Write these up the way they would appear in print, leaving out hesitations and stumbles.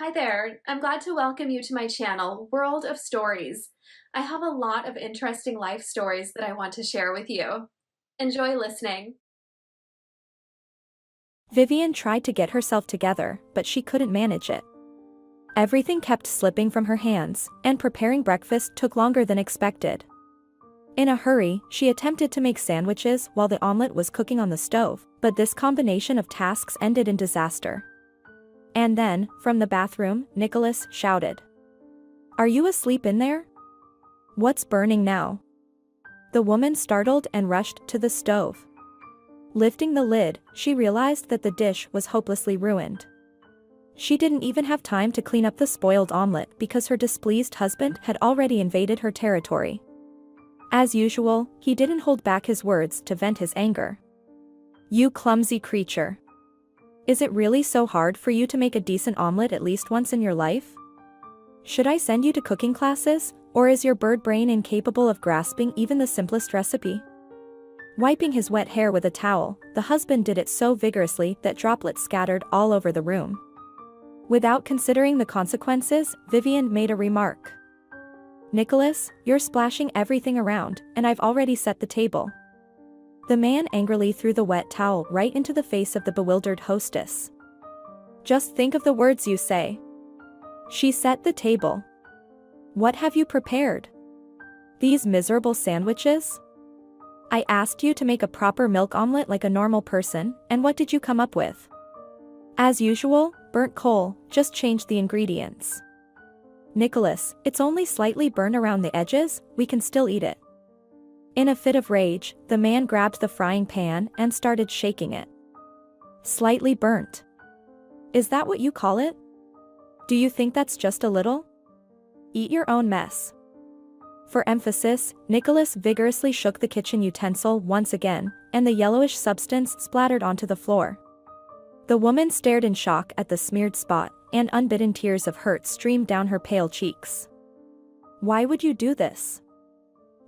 Hi there. I'm glad to welcome you to my channel, World of Stories. I have a lot of interesting life stories that I want to share with you. Enjoy listening. Vivian tried to get herself together, but she couldn't manage it. Everything kept slipping from her hands, and preparing breakfast took longer than expected. In a hurry, she attempted to make sandwiches while the omelet was cooking on the stove, but this combination of tasks ended in disaster. And then, from the bathroom, Nicholas shouted, "Are you asleep in there? What's burning now?" The woman startled and rushed to the stove. Lifting the lid, she realized that the dish was hopelessly ruined. She didn't even have time to clean up the spoiled omelet because her displeased husband had already invaded her territory. As usual, he didn't hold back his words to vent his anger. "You clumsy creature. Is it really so hard for you to make a decent omelet at least once in your life? Should I send you to cooking classes, or is your bird brain incapable of grasping even the simplest recipe?" Wiping his wet hair with a towel, the husband did it so vigorously that droplets scattered all over the room. Without considering the consequences, Vivian made a remark. "Nicholas, you're splashing everything around, and I've already set the table." The man angrily threw the wet towel right into the face of the bewildered hostess. "Just think of the words you say." She set the table. "What have you prepared? These miserable sandwiches? I asked you to make a proper milk omelet like a normal person, and what did you come up with?" "As usual, burnt coal, just change the ingredients." "Nicholas, it's only slightly burnt around the edges, we can still eat it." In a fit of rage, the man grabbed the frying pan and started shaking it. "Slightly burnt? Is that what you call it? Do you think that's just a little? Eat your own mess." For emphasis, Nicholas vigorously shook the kitchen utensil once again, and the yellowish substance splattered onto the floor. The woman stared in shock at the smeared spot, and unbidden tears of hurt streamed down her pale cheeks. "Why would you do this?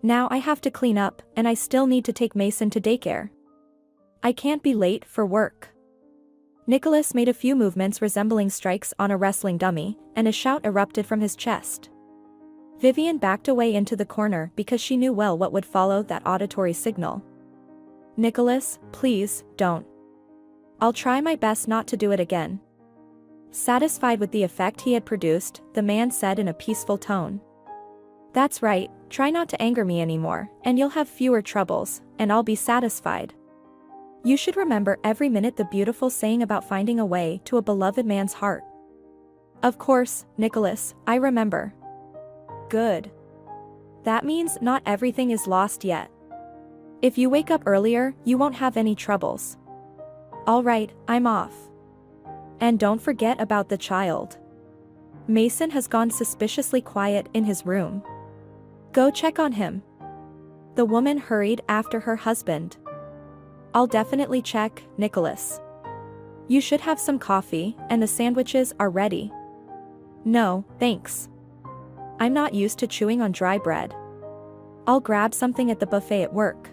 Now I have to clean up, and I still need to take Mason to daycare. I can't be late for work." Nicholas made a few movements resembling strikes on a wrestling dummy, and a shout erupted from his chest. Vivian backed away into the corner because she knew well what would follow that auditory signal. "Nicholas, please, don't. I'll try my best not to do it again." Satisfied with the effect he had produced, the man said in a peaceful tone. "That's right, try not to anger me anymore, and you'll have fewer troubles, and I'll be satisfied. You should remember every minute the beautiful saying about finding a way to a beloved man's heart." "Of course, Nicholas, I remember." "Good. That means not everything is lost yet. If you wake up earlier, you won't have any troubles." "All right, I'm off. And don't forget about the child. Mason has gone suspiciously quiet in his room. Go check on him." The woman hurried after her husband. "I'll definitely check, Nicholas. You should have some coffee, and the sandwiches are ready." "No, thanks. I'm not used to chewing on dry bread. I'll grab something at the buffet at work."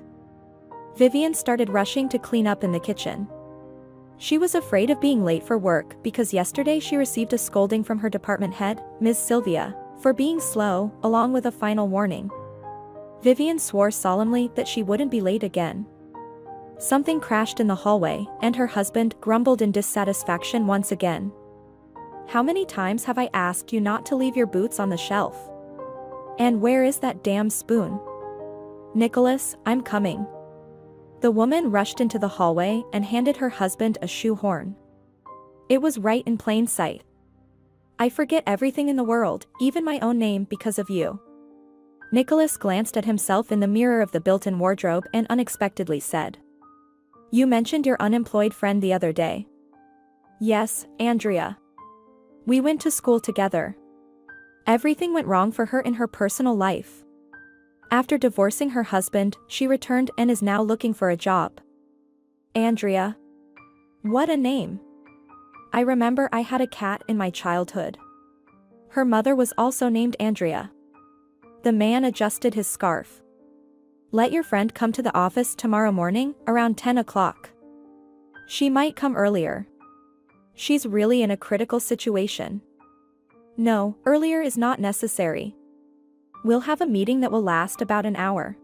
Vivian started rushing to clean up in the kitchen. She was afraid of being late for work because yesterday she received a scolding from her department head, Ms. Sylvia, for being slow, along with a final warning. Vivian swore solemnly that she wouldn't be late again. Something crashed in the hallway, and her husband grumbled in dissatisfaction once again. "How many times have I asked you not to leave your boots on the shelf? And where is that damn spoon? Nicholas, I'm coming." The woman rushed into the hallway and handed her husband a shoehorn. It was right in plain sight. "I forget everything in the world, even my own name, because of you." Nicholas glanced at himself in the mirror of the built-in wardrobe and unexpectedly said, "You mentioned your unemployed friend the other day." "Yes, Andrea. We went to school together. Everything went wrong for her in her personal life. After divorcing her husband, she returned and is now looking for a job." "Andrea. What a name. I remember I had a cat in my childhood. Her mother was also named Andrea." The man adjusted his scarf. "Let your friend come to the office tomorrow morning, around 10 o'clock. She might come earlier. She's really in a critical situation." No, earlier is not necessary. We'll have a meeting that will last about an hour.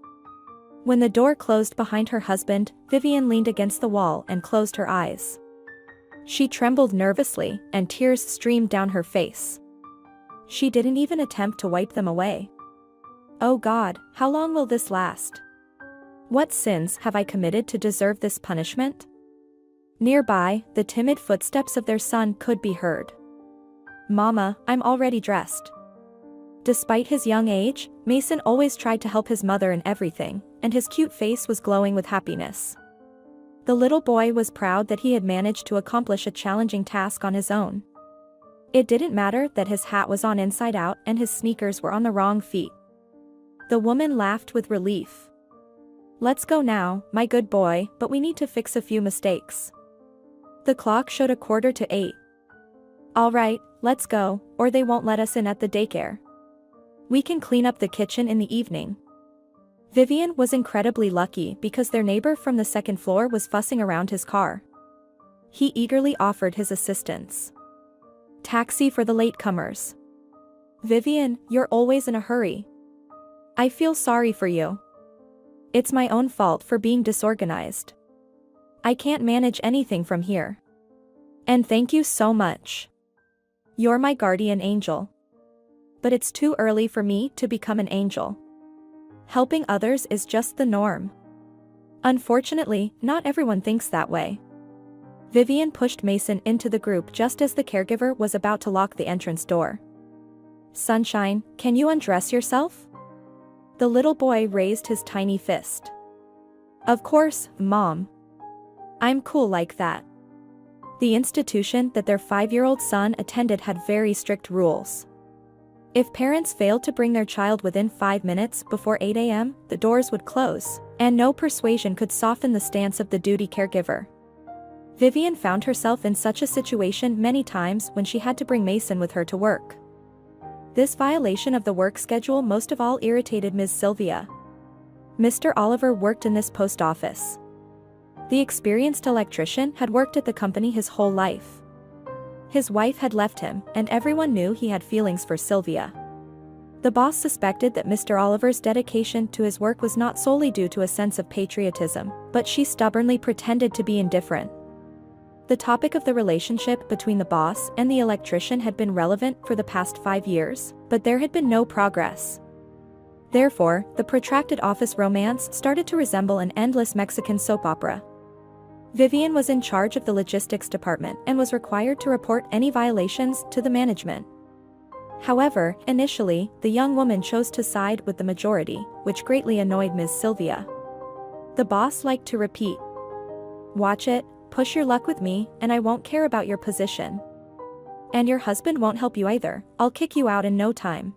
When the door closed behind her husband, Vivian leaned against the wall and closed her eyes. She trembled nervously, and tears streamed down her face. She didn't even attempt to wipe them away. Oh God, how long will this last? What sins have I committed to deserve this punishment? Nearby, the timid footsteps of their son could be heard. Mama, I'm already dressed. Despite his young age, Mason always tried to help his mother in everything, and his cute face was glowing with happiness. The little boy was proud that he had managed to accomplish a challenging task on his own. It didn't matter that his hat was on inside out and his sneakers were on the wrong feet. The woman laughed with relief. Let's go now, my good boy, but we need to fix a few mistakes. The clock showed 7:45. All right, let's go, or they won't let us in at the daycare. We can clean up the kitchen in the evening. Vivian was incredibly lucky because their neighbor from the second floor was fussing around his car. He eagerly offered his assistance. Taxi for the latecomers. Vivian, you're always in a hurry. I feel sorry for you. It's my own fault for being disorganized. I can't manage anything from here. And thank you so much. You're my guardian angel. But it's too early for me to become an angel. Helping others is just the norm. Unfortunately, not everyone thinks that way. Vivian pushed Mason into the group just as the caregiver was about to lock the entrance door. Sunshine, can you undress yourself? The little boy raised his tiny fist. Of course, Mom. I'm cool like that. The institution that their 5-year-old son attended had very strict rules. If parents failed to bring their child within 5 minutes before 8 a.m., the doors would close, and no persuasion could soften the stance of the duty caregiver. Vivian found herself in such a situation many times when she had to bring Mason with her to work. This violation of the work schedule most of all irritated Ms. Sylvia. Mr. Oliver worked in this post office. The experienced electrician had worked at the company his whole life. His wife had left him, and everyone knew he had feelings for Sylvia. The boss suspected that Mr. Oliver's dedication to his work was not solely due to a sense of patriotism, but she stubbornly pretended to be indifferent. The topic of the relationship between the boss and the electrician had been relevant for the past 5 years, but there had been no progress. Therefore, the protracted office romance started to resemble an endless Mexican soap opera. Vivian was in charge of the logistics department and was required to report any violations to the management. However, initially, the young woman chose to side with the majority, which greatly annoyed Ms. Sylvia. The boss liked to repeat, "Watch it, push your luck with me, and I won't care about your position. And your husband won't help you either, I'll kick you out in no time."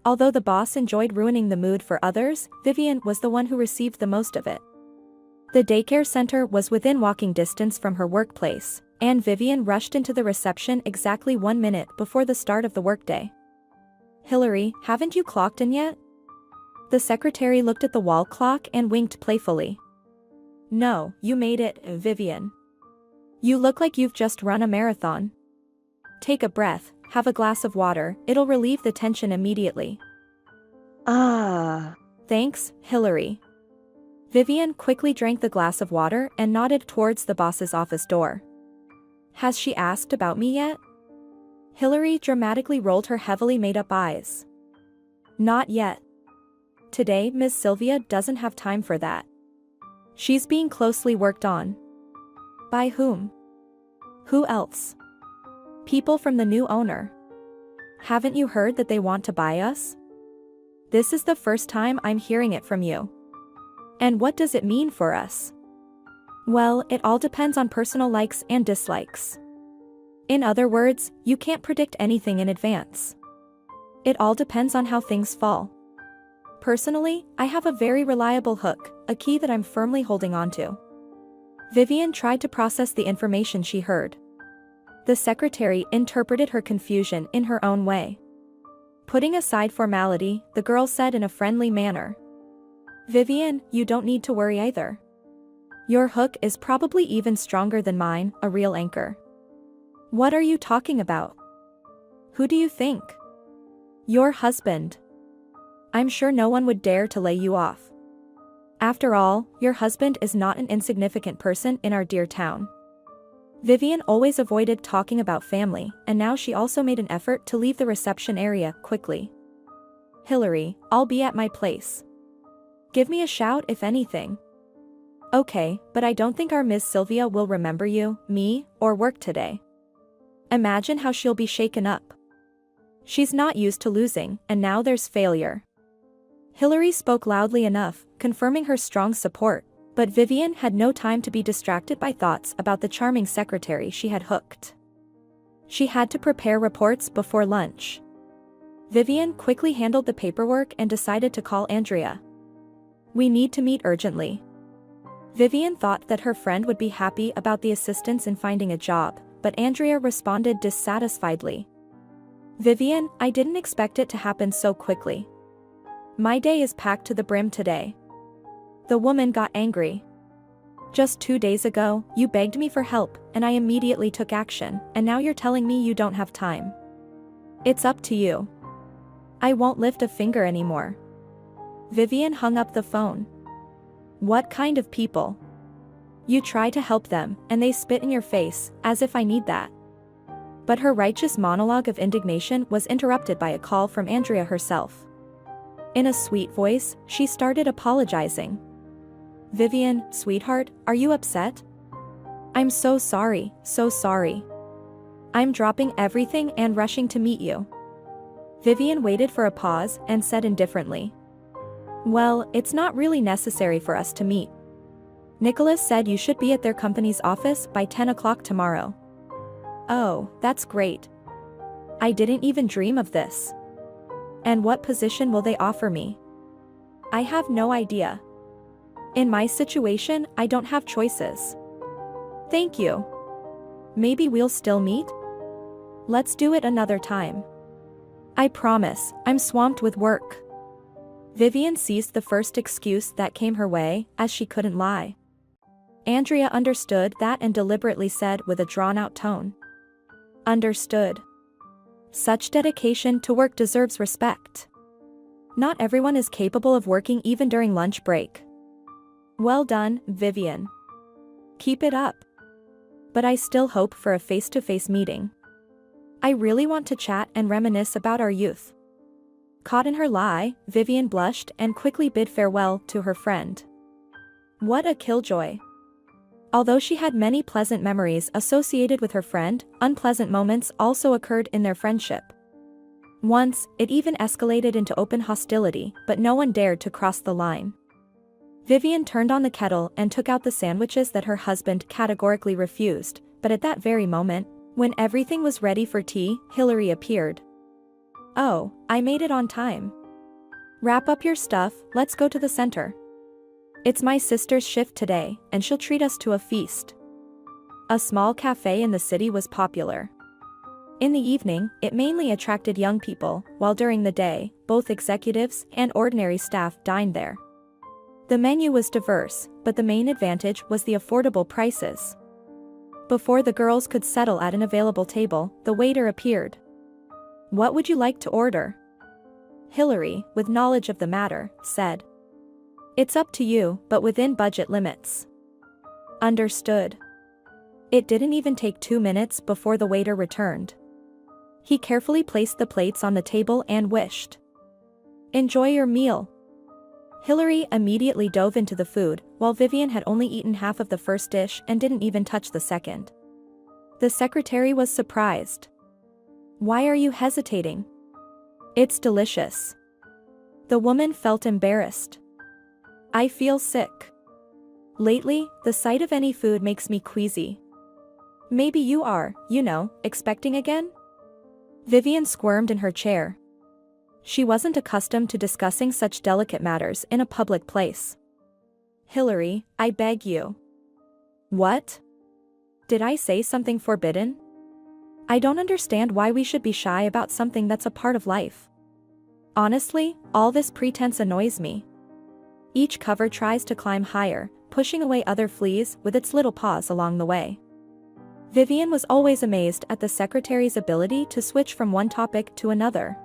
Although the boss enjoyed ruining the mood for others, Vivian was the one who received the most of it. The daycare center was within walking distance from her workplace, and Vivian rushed into the reception exactly 1 minute before the start of the workday. "Hillary, haven't you clocked in yet?" The secretary looked at the wall clock and winked playfully. "No, you made it, Vivian. You look like you've just run a marathon. Take a breath, have a glass of water, it'll relieve the tension immediately." Thanks, Hillary." Vivian quickly drank the glass of water and nodded towards the boss's office door. "Has she asked about me yet?" Hillary dramatically rolled her heavily made-up eyes. "Not yet. Today Miss Sylvia doesn't have time for that. She's being closely worked on." "By whom?" "Who else? People from the new owner. Haven't you heard that they want to buy us?" "This is the first time I'm hearing it from you." "And what does it mean for us?" "Well, it all depends on personal likes and dislikes. In other words, you can't predict anything in advance. It all depends on how things fall. Personally, I have a very reliable hook, a key that I'm firmly holding onto." Vivian tried to process the information she heard. The secretary interpreted her confusion in her own way. Putting aside formality, the girl said in a friendly manner, "Vivian, you don't need to worry either. Your hook is probably even stronger than mine, a real anchor." "What are you talking about?" Who do you think? Your husband. I'm sure no one would dare to lay you off. After all, your husband is not an insignificant person in our dear town. Vivian always avoided talking about family, and now she also made an effort to leave the reception area quickly. Hillary, I'll be at my place. Give me a shout if anything. Okay, but I don't think our Miss Sylvia will remember you, me, or work today. Imagine how she'll be shaken up. She's not used to losing, and now there's failure. Hillary spoke loudly enough, confirming her strong support, but Vivian had no time to be distracted by thoughts about the charming secretary she had hooked. She had to prepare reports before lunch. Vivian quickly handled the paperwork and decided to call Andrea. We need to meet urgently. Vivian thought that her friend would be happy about the assistance in finding a job, but Andrea responded dissatisfiedly. Vivian, I didn't expect it to happen so quickly. My day is packed to the brim today. The woman got angry. Just 2 days ago, you begged me for help, and I immediately took action, and now you're telling me you don't have time. It's up to you. I won't lift a finger anymore. Vivian hung up the phone. What kind of people? You try to help them, and they spit in your face, as if I need that. But her righteous monologue of indignation was interrupted by a call from Andrea herself. In a sweet voice, she started apologizing. Vivian, sweetheart, are you upset? I'm so sorry, so sorry. I'm dropping everything and rushing to meet you. Vivian waited for a pause and said indifferently. Well, it's not really necessary for us to meet. Nicholas said you should be at their company's office by 10 o'clock tomorrow. Oh, that's great. I didn't even dream of this. And what position will they offer me? I have no idea. In my situation, I don't have choices. Thank you. Maybe we'll still meet? Let's do it another time. I promise, I'm swamped with work. Vivian seized the first excuse that came her way, as she couldn't lie. Andrea understood that and deliberately said with a drawn-out tone. Understood. Such dedication to work deserves respect. Not everyone is capable of working even during lunch break. Well done, Vivian. Keep it up. But I still hope for a face-to-face meeting. I really want to chat and reminisce about our youth. Caught in her lie, Vivian blushed and quickly bid farewell to her friend. What a killjoy. Although she had many pleasant memories associated with her friend, unpleasant moments also occurred in their friendship. Once, it even escalated into open hostility, but no one dared to cross the line. Vivian turned on the kettle and took out the sandwiches that her husband categorically refused, but at that very moment, when everything was ready for tea, Hillary appeared. Oh, I made it on time. Wrap up your stuff, let's go to the center. It's my sister's shift today, and she'll treat us to a feast. A small cafe in the city was popular. In the evening, it mainly attracted young people, while during the day, both executives and ordinary staff dined there. The menu was diverse, but the main advantage was the affordable prices. Before the girls could settle at an available table, the waiter appeared. What would you like to order? Hillary, with knowledge of the matter, said. It's up to you, but within budget limits. Understood. It didn't even take 2 minutes before the waiter returned. He carefully placed the plates on the table and wished. Enjoy your meal. Hillary immediately dove into the food, while Vivian had only eaten half of the first dish and didn't even touch the second. The secretary was surprised. Why are you hesitating? It's delicious. The woman felt embarrassed. I feel sick. Lately, the sight of any food makes me queasy. Maybe you are, expecting again? Vivian squirmed in her chair. She wasn't accustomed to discussing such delicate matters in a public place. Hillary, I beg you. What? Did I say something forbidden? I don't understand why we should be shy about something that's a part of life. Honestly, all this pretense annoys me. Each cover tries to climb higher, pushing away other fleas with its little paws along the way. Vivian was always amazed at the secretary's ability to switch from one topic to another.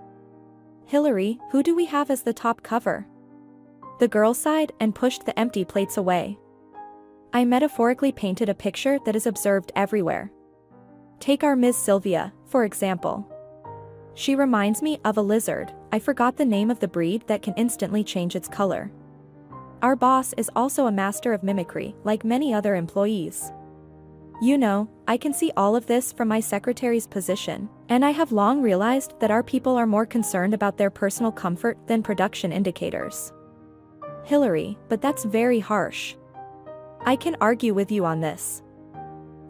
"Hillary, who do we have as the top cover?" The girl sighed and pushed the empty plates away. "I metaphorically painted a picture that is observed everywhere. Take our Miss Sylvia, for example. She reminds me of a lizard. I forgot the name of the breed that can instantly change its color. Our boss is also a master of mimicry, like many other employees. You know, I can see all of this from my secretary's position, and I have long realized that our people are more concerned about their personal comfort than production indicators." "Hillary, but that's very harsh. I can argue with you on this.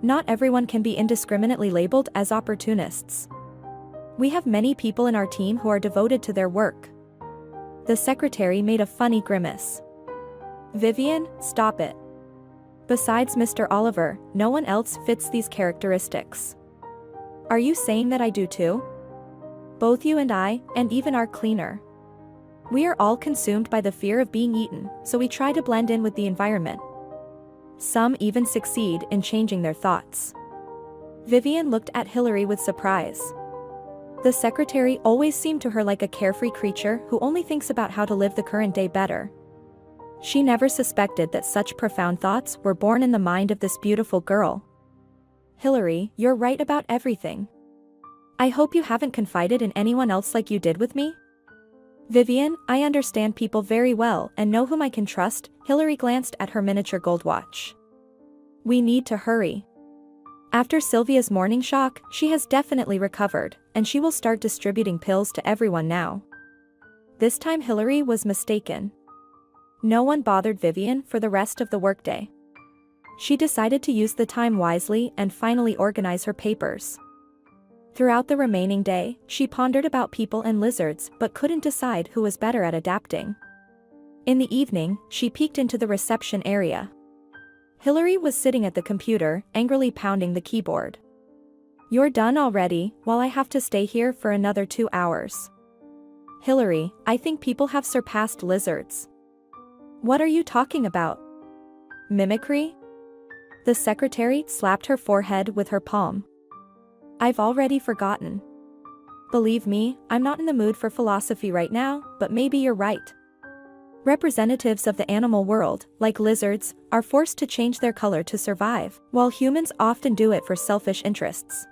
Not everyone can be indiscriminately labeled as opportunists. We have many people in our team who are devoted to their work." The secretary made a funny grimace. "Vivian, stop it. Besides Mr. Oliver, no one else fits these characteristics." "Are you saying that I do too? Both you and I, and even our cleaner. We are all consumed by the fear of being eaten, so we try to blend in with the environment. Some even succeed in changing their thoughts." Vivian looked at Hillary with surprise. The secretary always seemed to her like a carefree creature who only thinks about how to live the current day better. She never suspected that such profound thoughts were born in the mind of this beautiful girl. "Hillary, you're right about everything. I hope you haven't confided in anyone else like you did with me?" "Vivian, I understand people very well and know whom I can trust." Hillary glanced at her miniature gold watch. "We need to hurry. After Sylvia's morning shock, she has definitely recovered, and she will start distributing pills to everyone now." This time Hillary was mistaken. No one bothered Vivian for the rest of the workday. She decided to use the time wisely and finally organize her papers. Throughout the remaining day, she pondered about people and lizards but couldn't decide who was better at adapting. In the evening, she peeked into the reception area. Hillary was sitting at the computer, angrily pounding the keyboard. "You're done already, while I have to stay here for another 2 hours. Hillary, I think people have surpassed lizards." "What are you talking about? Mimicry?" The secretary slapped her forehead with her palm. "I've already forgotten. Believe me, I'm not in the mood for philosophy right now, but maybe you're right. Representatives of the animal world, like lizards, are forced to change their color to survive, while humans often do it for selfish interests."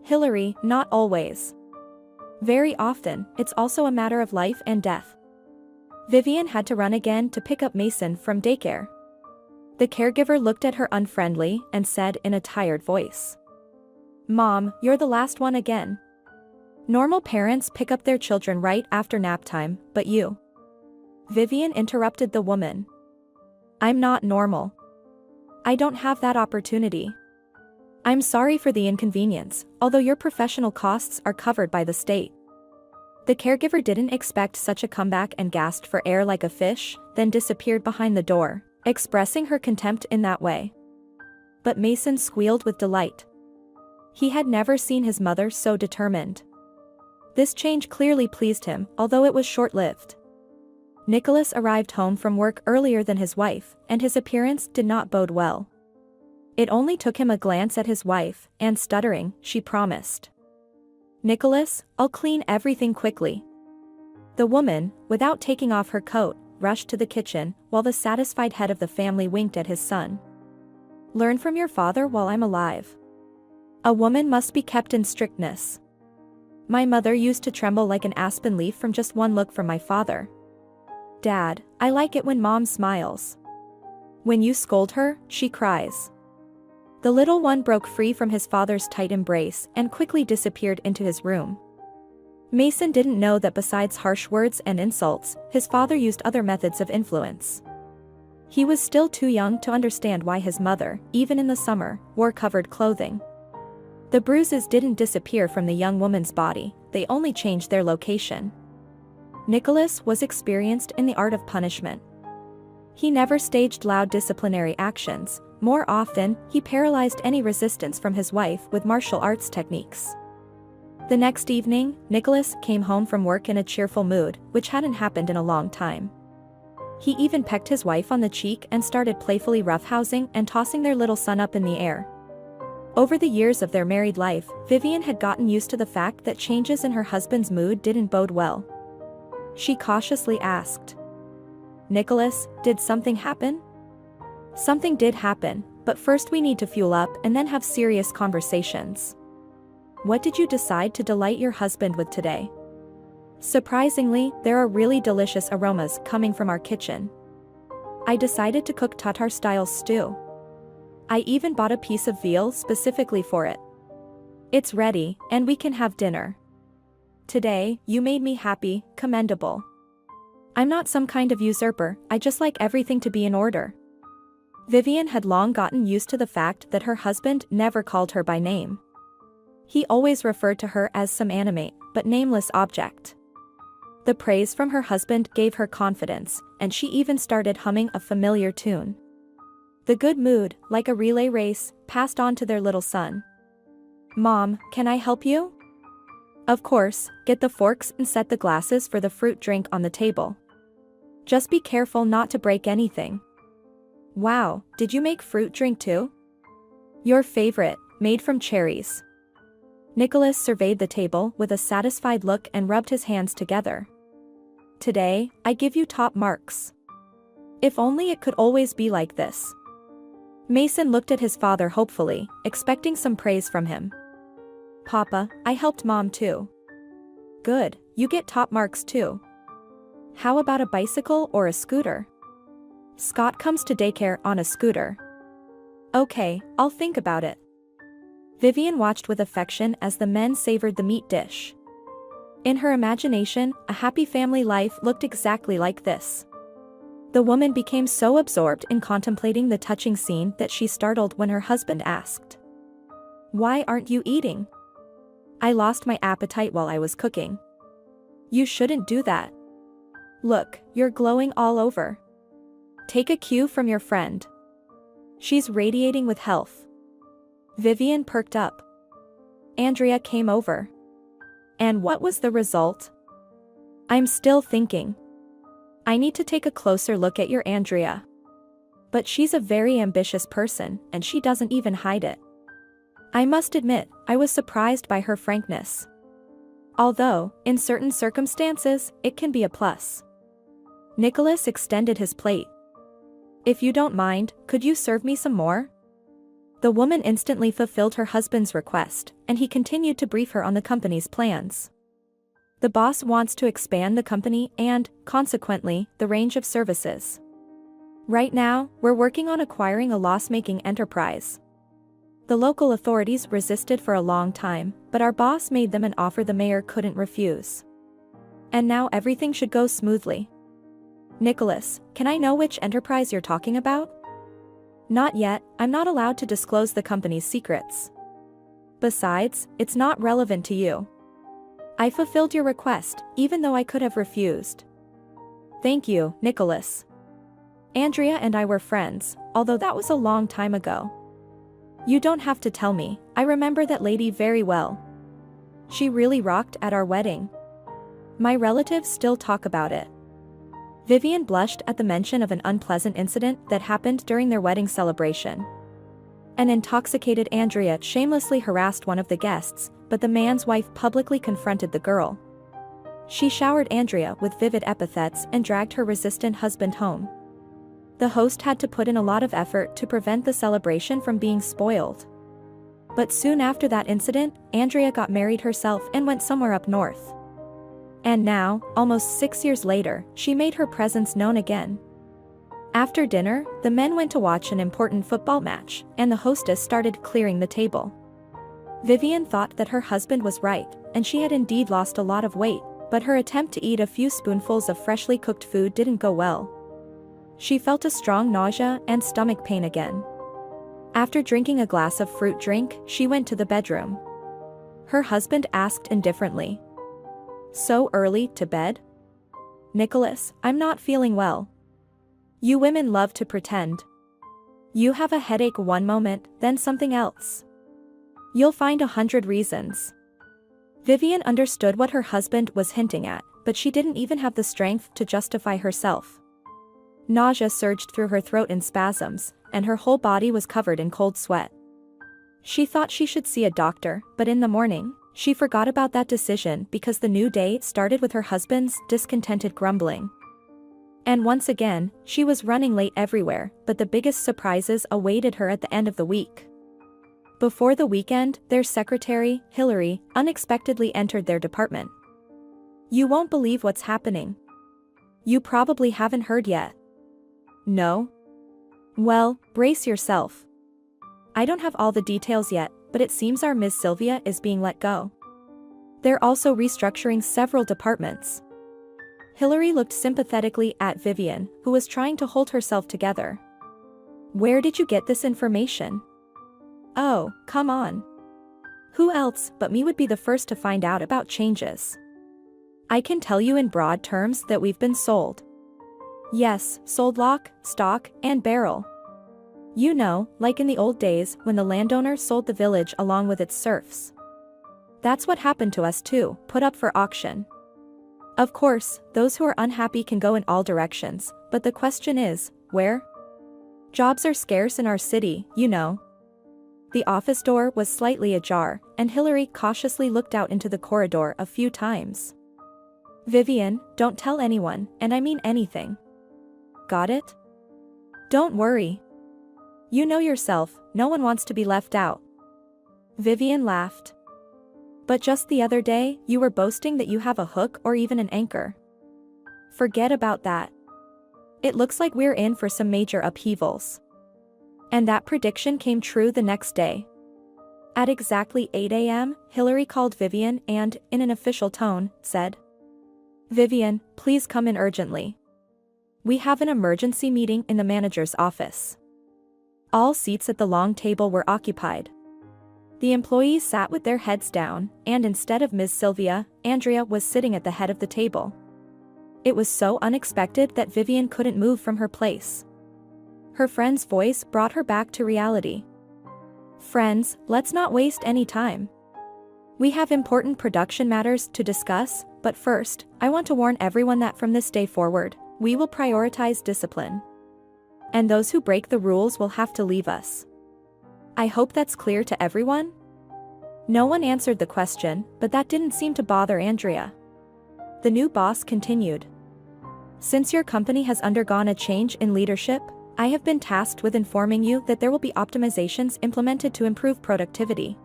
"Hillary, not always. Very often, it's also a matter of life and death." Vivian had to run again to pick up Mason from daycare. The caregiver looked at her unfriendly and said in a tired voice, "Mom, you're the last one again. Normal parents pick up their children right after nap time, but you." Vivian interrupted the woman. "I'm not normal. I don't have that opportunity. I'm sorry for the inconvenience, although your professional costs are covered by the state." The caregiver didn't expect such a comeback and gasped for air like a fish, then disappeared behind the door, expressing her contempt in that way. But Mason squealed with delight. He had never seen his mother so determined. This change clearly pleased him, although it was short-lived. Nicholas arrived home from work earlier than his wife, and his appearance did not bode well. It only took him a glance at his wife, and stuttering, she promised, "Nicholas, I'll clean everything quickly." The woman, without taking off her coat, rushed to the kitchen, while the satisfied head of the family winked at his son. "Learn from your father while I'm alive. A woman must be kept in strictness. My mother used to tremble like an aspen leaf from just one look from my father. Dad, I like it when Mom smiles. When you scold her, she cries." The little one broke free from his father's tight embrace and quickly disappeared into his room. Mason didn't know that besides harsh words and insults, his father used other methods of influence. He was still too young to understand why his mother, even in the summer, wore covered clothing. The bruises didn't disappear from the young woman's body, they only changed their location. Nicholas was experienced in the art of punishment. He never staged loud disciplinary actions. More often, he paralyzed any resistance from his wife with martial arts techniques. The next evening, Nicholas came home from work in a cheerful mood, which hadn't happened in a long time. He even pecked his wife on the cheek and started playfully roughhousing and tossing their little son up in the air. Over the years of their married life, Vivian had gotten used to the fact that changes in her husband's mood didn't bode well. She cautiously asked, "Nicholas, did something happen?" "Something did happen, but first we need to fuel up and then have serious conversations." "What did you decide to delight your husband with today?" "Surprisingly, there are really delicious aromas coming from our kitchen. I decided to cook Tatar-style stew. I even bought a piece of veal specifically for it. It's ready, and we can have dinner. Today, you made me happy, commendable. I'm not some kind of usurper, I just like everything to be in order." Vivian had long gotten used to the fact that her husband never called her by name. He always referred to her as some animate, but nameless object. The praise from her husband gave her confidence, and she even started humming a familiar tune. The good mood, like a relay race, passed on to their little son. "Mom, can I help you?" "Of course, get the forks and set the glasses for the fruit drink on the table. Just be careful not to break anything." "Wow, did you make fruit drink too?" "Your favorite, made from cherries." Nicholas surveyed the table with a satisfied look and rubbed his hands together. "Today, I give you top marks. If only it could always be like this." Mason looked at his father hopefully, expecting some praise from him. "Papa, I helped Mom too." "Good, you get top marks too. How about a bicycle or a scooter?" "Scott comes to daycare on a scooter." "Okay, I'll think about it." Vivian watched with affection as the men savored the meat dish. In her imagination, a happy family life looked exactly like this. The woman became so absorbed in contemplating the touching scene that she startled when her husband asked, "Why aren't you eating?" "I lost my appetite while I was cooking." "You shouldn't do that. Look, you're glowing all over. Take a cue from your friend. She's radiating with health." Vivian perked up. Andrea came over. "And what was the result?" "I'm still thinking. I need to take a closer look at your Andrea. But she's a very ambitious person, and she doesn't even hide it." I must admit, I was surprised by her frankness. Although, in certain circumstances, it can be a plus. Nicholas extended his plate. "If you don't mind, could you serve me some more?" The woman instantly fulfilled her husband's request, and he continued to brief her on the company's plans. The boss wants to expand the company and, consequently, the range of services. Right now, we're working on acquiring a loss-making enterprise. The local authorities resisted for a long time, but our boss made them an offer the mayor couldn't refuse. And now everything should go smoothly. "Nicholas, can I know which enterprise you're talking about?" "Not yet, I'm not allowed to disclose the company's secrets. Besides, it's not relevant to you. I fulfilled your request, even though I could have refused." "Thank you, Nicholas. Andrea and I were friends, although that was a long time ago." "You don't have to tell me, I remember that lady very well. She really rocked at our wedding. My relatives still talk about it." Vivian blushed at the mention of an unpleasant incident that happened during their wedding celebration. An intoxicated Andrea shamelessly harassed one of the guests, but the man's wife publicly confronted the girl. She showered Andrea with vivid epithets and dragged her resistant husband home. The host had to put in a lot of effort to prevent the celebration from being spoiled. But soon after that incident, Andrea got married herself and went somewhere up north. And now, almost 6 years later, she made her presence known again. After dinner, the men went to watch an important football match, and the hostess started clearing the table. Vivian thought that her husband was right, and she had indeed lost a lot of weight, but her attempt to eat a few spoonfuls of freshly cooked food didn't go well. She felt a strong nausea and stomach pain again. After drinking a glass of fruit drink, she went to the bedroom. Her husband asked indifferently, "So early to bed?" "Nicholas, I'm not feeling well." "You women love to pretend. You have a headache one moment, then something else. You'll find 100 reasons." Vivian understood what her husband was hinting at, but she didn't even have the strength to justify herself. Nausea surged through her throat in spasms, and her whole body was covered in cold sweat. She thought she should see a doctor, but in the morning, she forgot about that decision because the new day started with her husband's discontented grumbling. And once again, she was running late everywhere, but the biggest surprises awaited her at the end of the week. Before the weekend, their secretary, Hillary, unexpectedly entered their department. "You won't believe what's happening. You probably haven't heard yet." "No?" "Well, brace yourself. I don't have all the details yet, but it seems our Ms. Sylvia is being let go. They're also restructuring several departments." Hillary looked sympathetically at Vivian, who was trying to hold herself together. "Where did you get this information?" "Oh, come on. Who else but me would be the first to find out about changes? I can tell you in broad terms that we've been sold. Yes, sold lock, stock, and barrel. You know, like in the old days when the landowner sold the village along with its serfs. That's what happened to us too, put up for auction. Of course, those who are unhappy can go in all directions, but the question is, where? Jobs are scarce in our city, you know." The office door was slightly ajar, and Hillary cautiously looked out into the corridor a few times. "Vivian, don't tell anyone, and I mean anything. Got it? Don't worry. You know yourself, no one wants to be left out." Vivian laughed. "But just the other day, you were boasting that you have a hook or even an anchor. Forget about that. It looks like we're in for some major upheavals." And that prediction came true the next day. At exactly 8 a.m., Hillary called Vivian and, in an official tone, said, "Vivian, please come in urgently. We have an emergency meeting in the manager's office." All seats at the long table were occupied. The employees sat with their heads down, and instead of Ms. Sylvia, Andrea was sitting at the head of the table. It was so unexpected that Vivian couldn't move from her place. Her friend's voice brought her back to reality. "Friends, let's not waste any time. We have important production matters to discuss, but first, I want to warn everyone that from this day forward, we will prioritize discipline. And those who break the rules will have to leave us. I hope that's clear to everyone?" No one answered the question, but that didn't seem to bother Andrea. The new boss continued. "Since your company has undergone a change in leadership, I have been tasked with informing you that there will be optimizations implemented to improve productivity.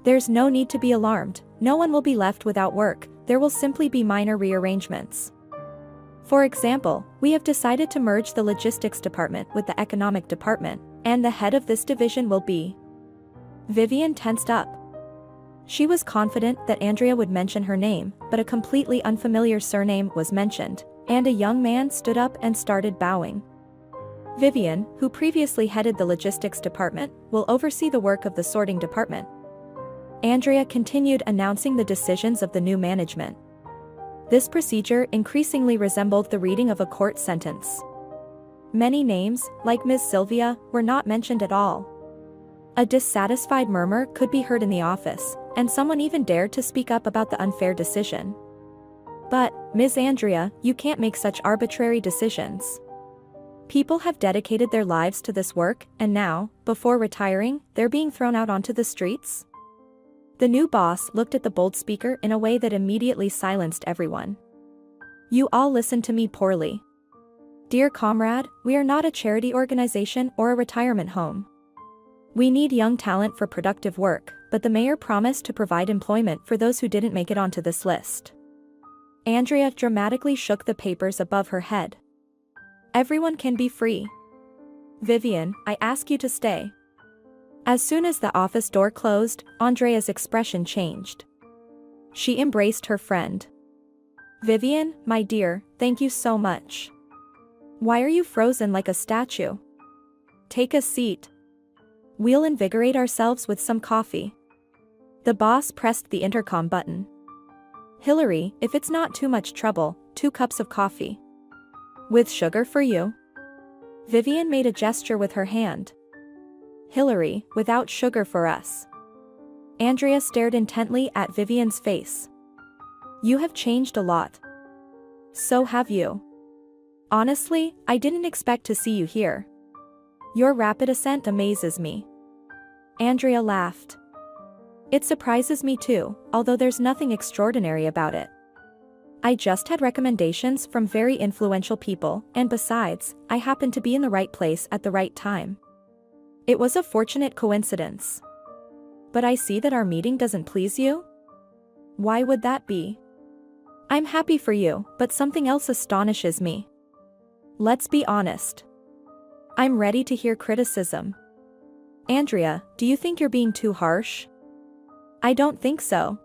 There's no need to be alarmed, no one will be left without work, there will simply be minor rearrangements. For example, we have decided to merge the logistics department with the economic department, and the head of this division will be..." Vivian tensed up. She was confident that Andrea would mention her name, but a completely unfamiliar surname was mentioned, and a young man stood up and started bowing. Vivian, who previously headed the logistics department, will oversee the work of the sorting department. Andrea continued announcing the decisions of the new management. This procedure increasingly resembled the reading of a court sentence. Many names, like Ms. Sylvia, were not mentioned at all. A dissatisfied murmur could be heard in the office, and someone even dared to speak up about the unfair decision. "But, Ms. Andrea, you can't make such arbitrary decisions. People have dedicated their lives to this work, and now, before retiring, they're being thrown out onto the streets?" The new boss looked at the bold speaker in a way that immediately silenced everyone. "You all listen to me poorly. Dear comrade, we are not a charity organization or a retirement home. We need young talent for productive work, but the mayor promised to provide employment for those who didn't make it onto this list." Andrea dramatically shook the papers above her head. "Everyone can be free. Vivian, I ask you to stay." As soon as the office door closed, Andrea's expression changed. She embraced her friend. "Vivian, my dear, thank you so much. Why are you frozen like a statue? Take a seat. We'll invigorate ourselves with some coffee." The boss pressed the intercom button. "Hillary, if it's not too much trouble, 2 cups of coffee. With sugar for you." Vivian made a gesture with her hand. "Hillary, without sugar for us." Andrea stared intently at Vivian's face. "You have changed a lot. So have you. Honestly, I didn't expect to see you here. Your rapid ascent amazes me. Andrea laughed. It surprises me too, although there's nothing extraordinary about it. I just had recommendations from very influential people, and besides, I happened to be in the right place at the right time. It was a fortunate coincidence. But I see that our meeting doesn't please you? Why would that be? I'm happy for you, but something else astonishes me. Let's be honest. I'm ready to hear criticism. Andrea, do you think you're being too harsh? I don't think so.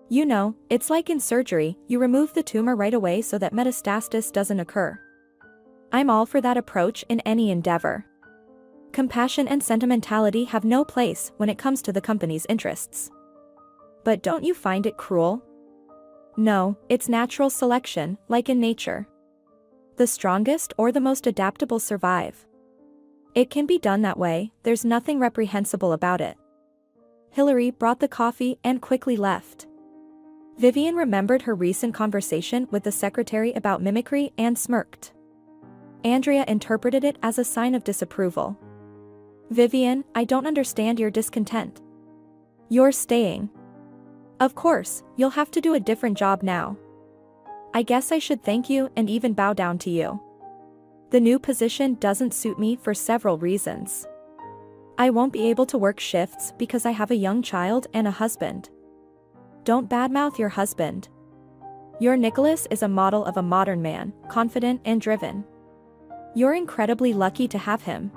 You know, it's like in surgery, you remove the tumor right away so that metastasis doesn't occur. I'm all for that approach in any endeavor. Compassion and sentimentality have no place when it comes to the company's interests. But don't you find it cruel? No, it's natural selection, like in nature. The strongest or the most adaptable survive. It can be done that way, there's nothing reprehensible about it. Hillary brought the coffee and quickly left. Vivian remembered her recent conversation with the secretary about mimicry and smirked. Andrea interpreted it as a sign of disapproval. Vivian, I don't understand your discontent. You're staying. Of course, you'll have to do a different job now. I guess I should thank you and even bow down to you. The new position doesn't suit me for several reasons. I won't be able to work shifts because I have a young child and a husband. Don't badmouth your husband. Your Nicholas is a model of a modern man, confident and driven. You're incredibly lucky to have him.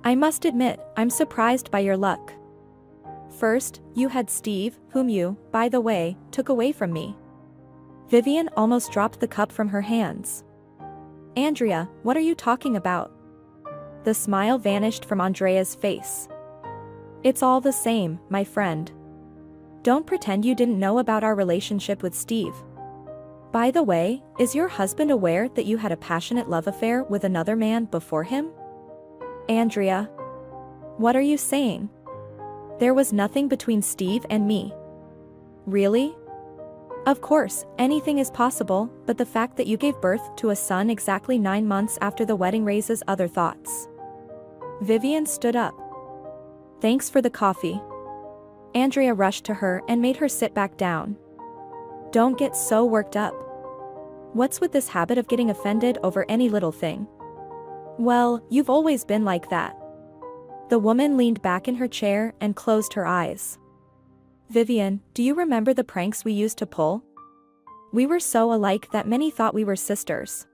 I must admit, I'm surprised by your luck. First, you had Steve, whom you, by the way, took away from me. Vivian almost dropped the cup from her hands. Andrea, what are you talking about? The smile vanished from Andrea's face. It's all the same, my friend. Don't pretend you didn't know about our relationship with Steve. By the way, is your husband aware that you had a passionate love affair with another man before him? Andrea. What are you saying? There was nothing between Steve and me. Really? Of course, anything is possible, but the fact that you gave birth to a son exactly 9 months after the wedding raises other thoughts. Vivian stood up. Thanks for the coffee. Andrea rushed to her and made her sit back down. Don't get so worked up. What's with this habit of getting offended over any little thing? Well, you've always been like that. The woman leaned back in her chair and closed her eyes. Vivian, do you remember the pranks we used to pull? We were so alike that many thought we were sisters.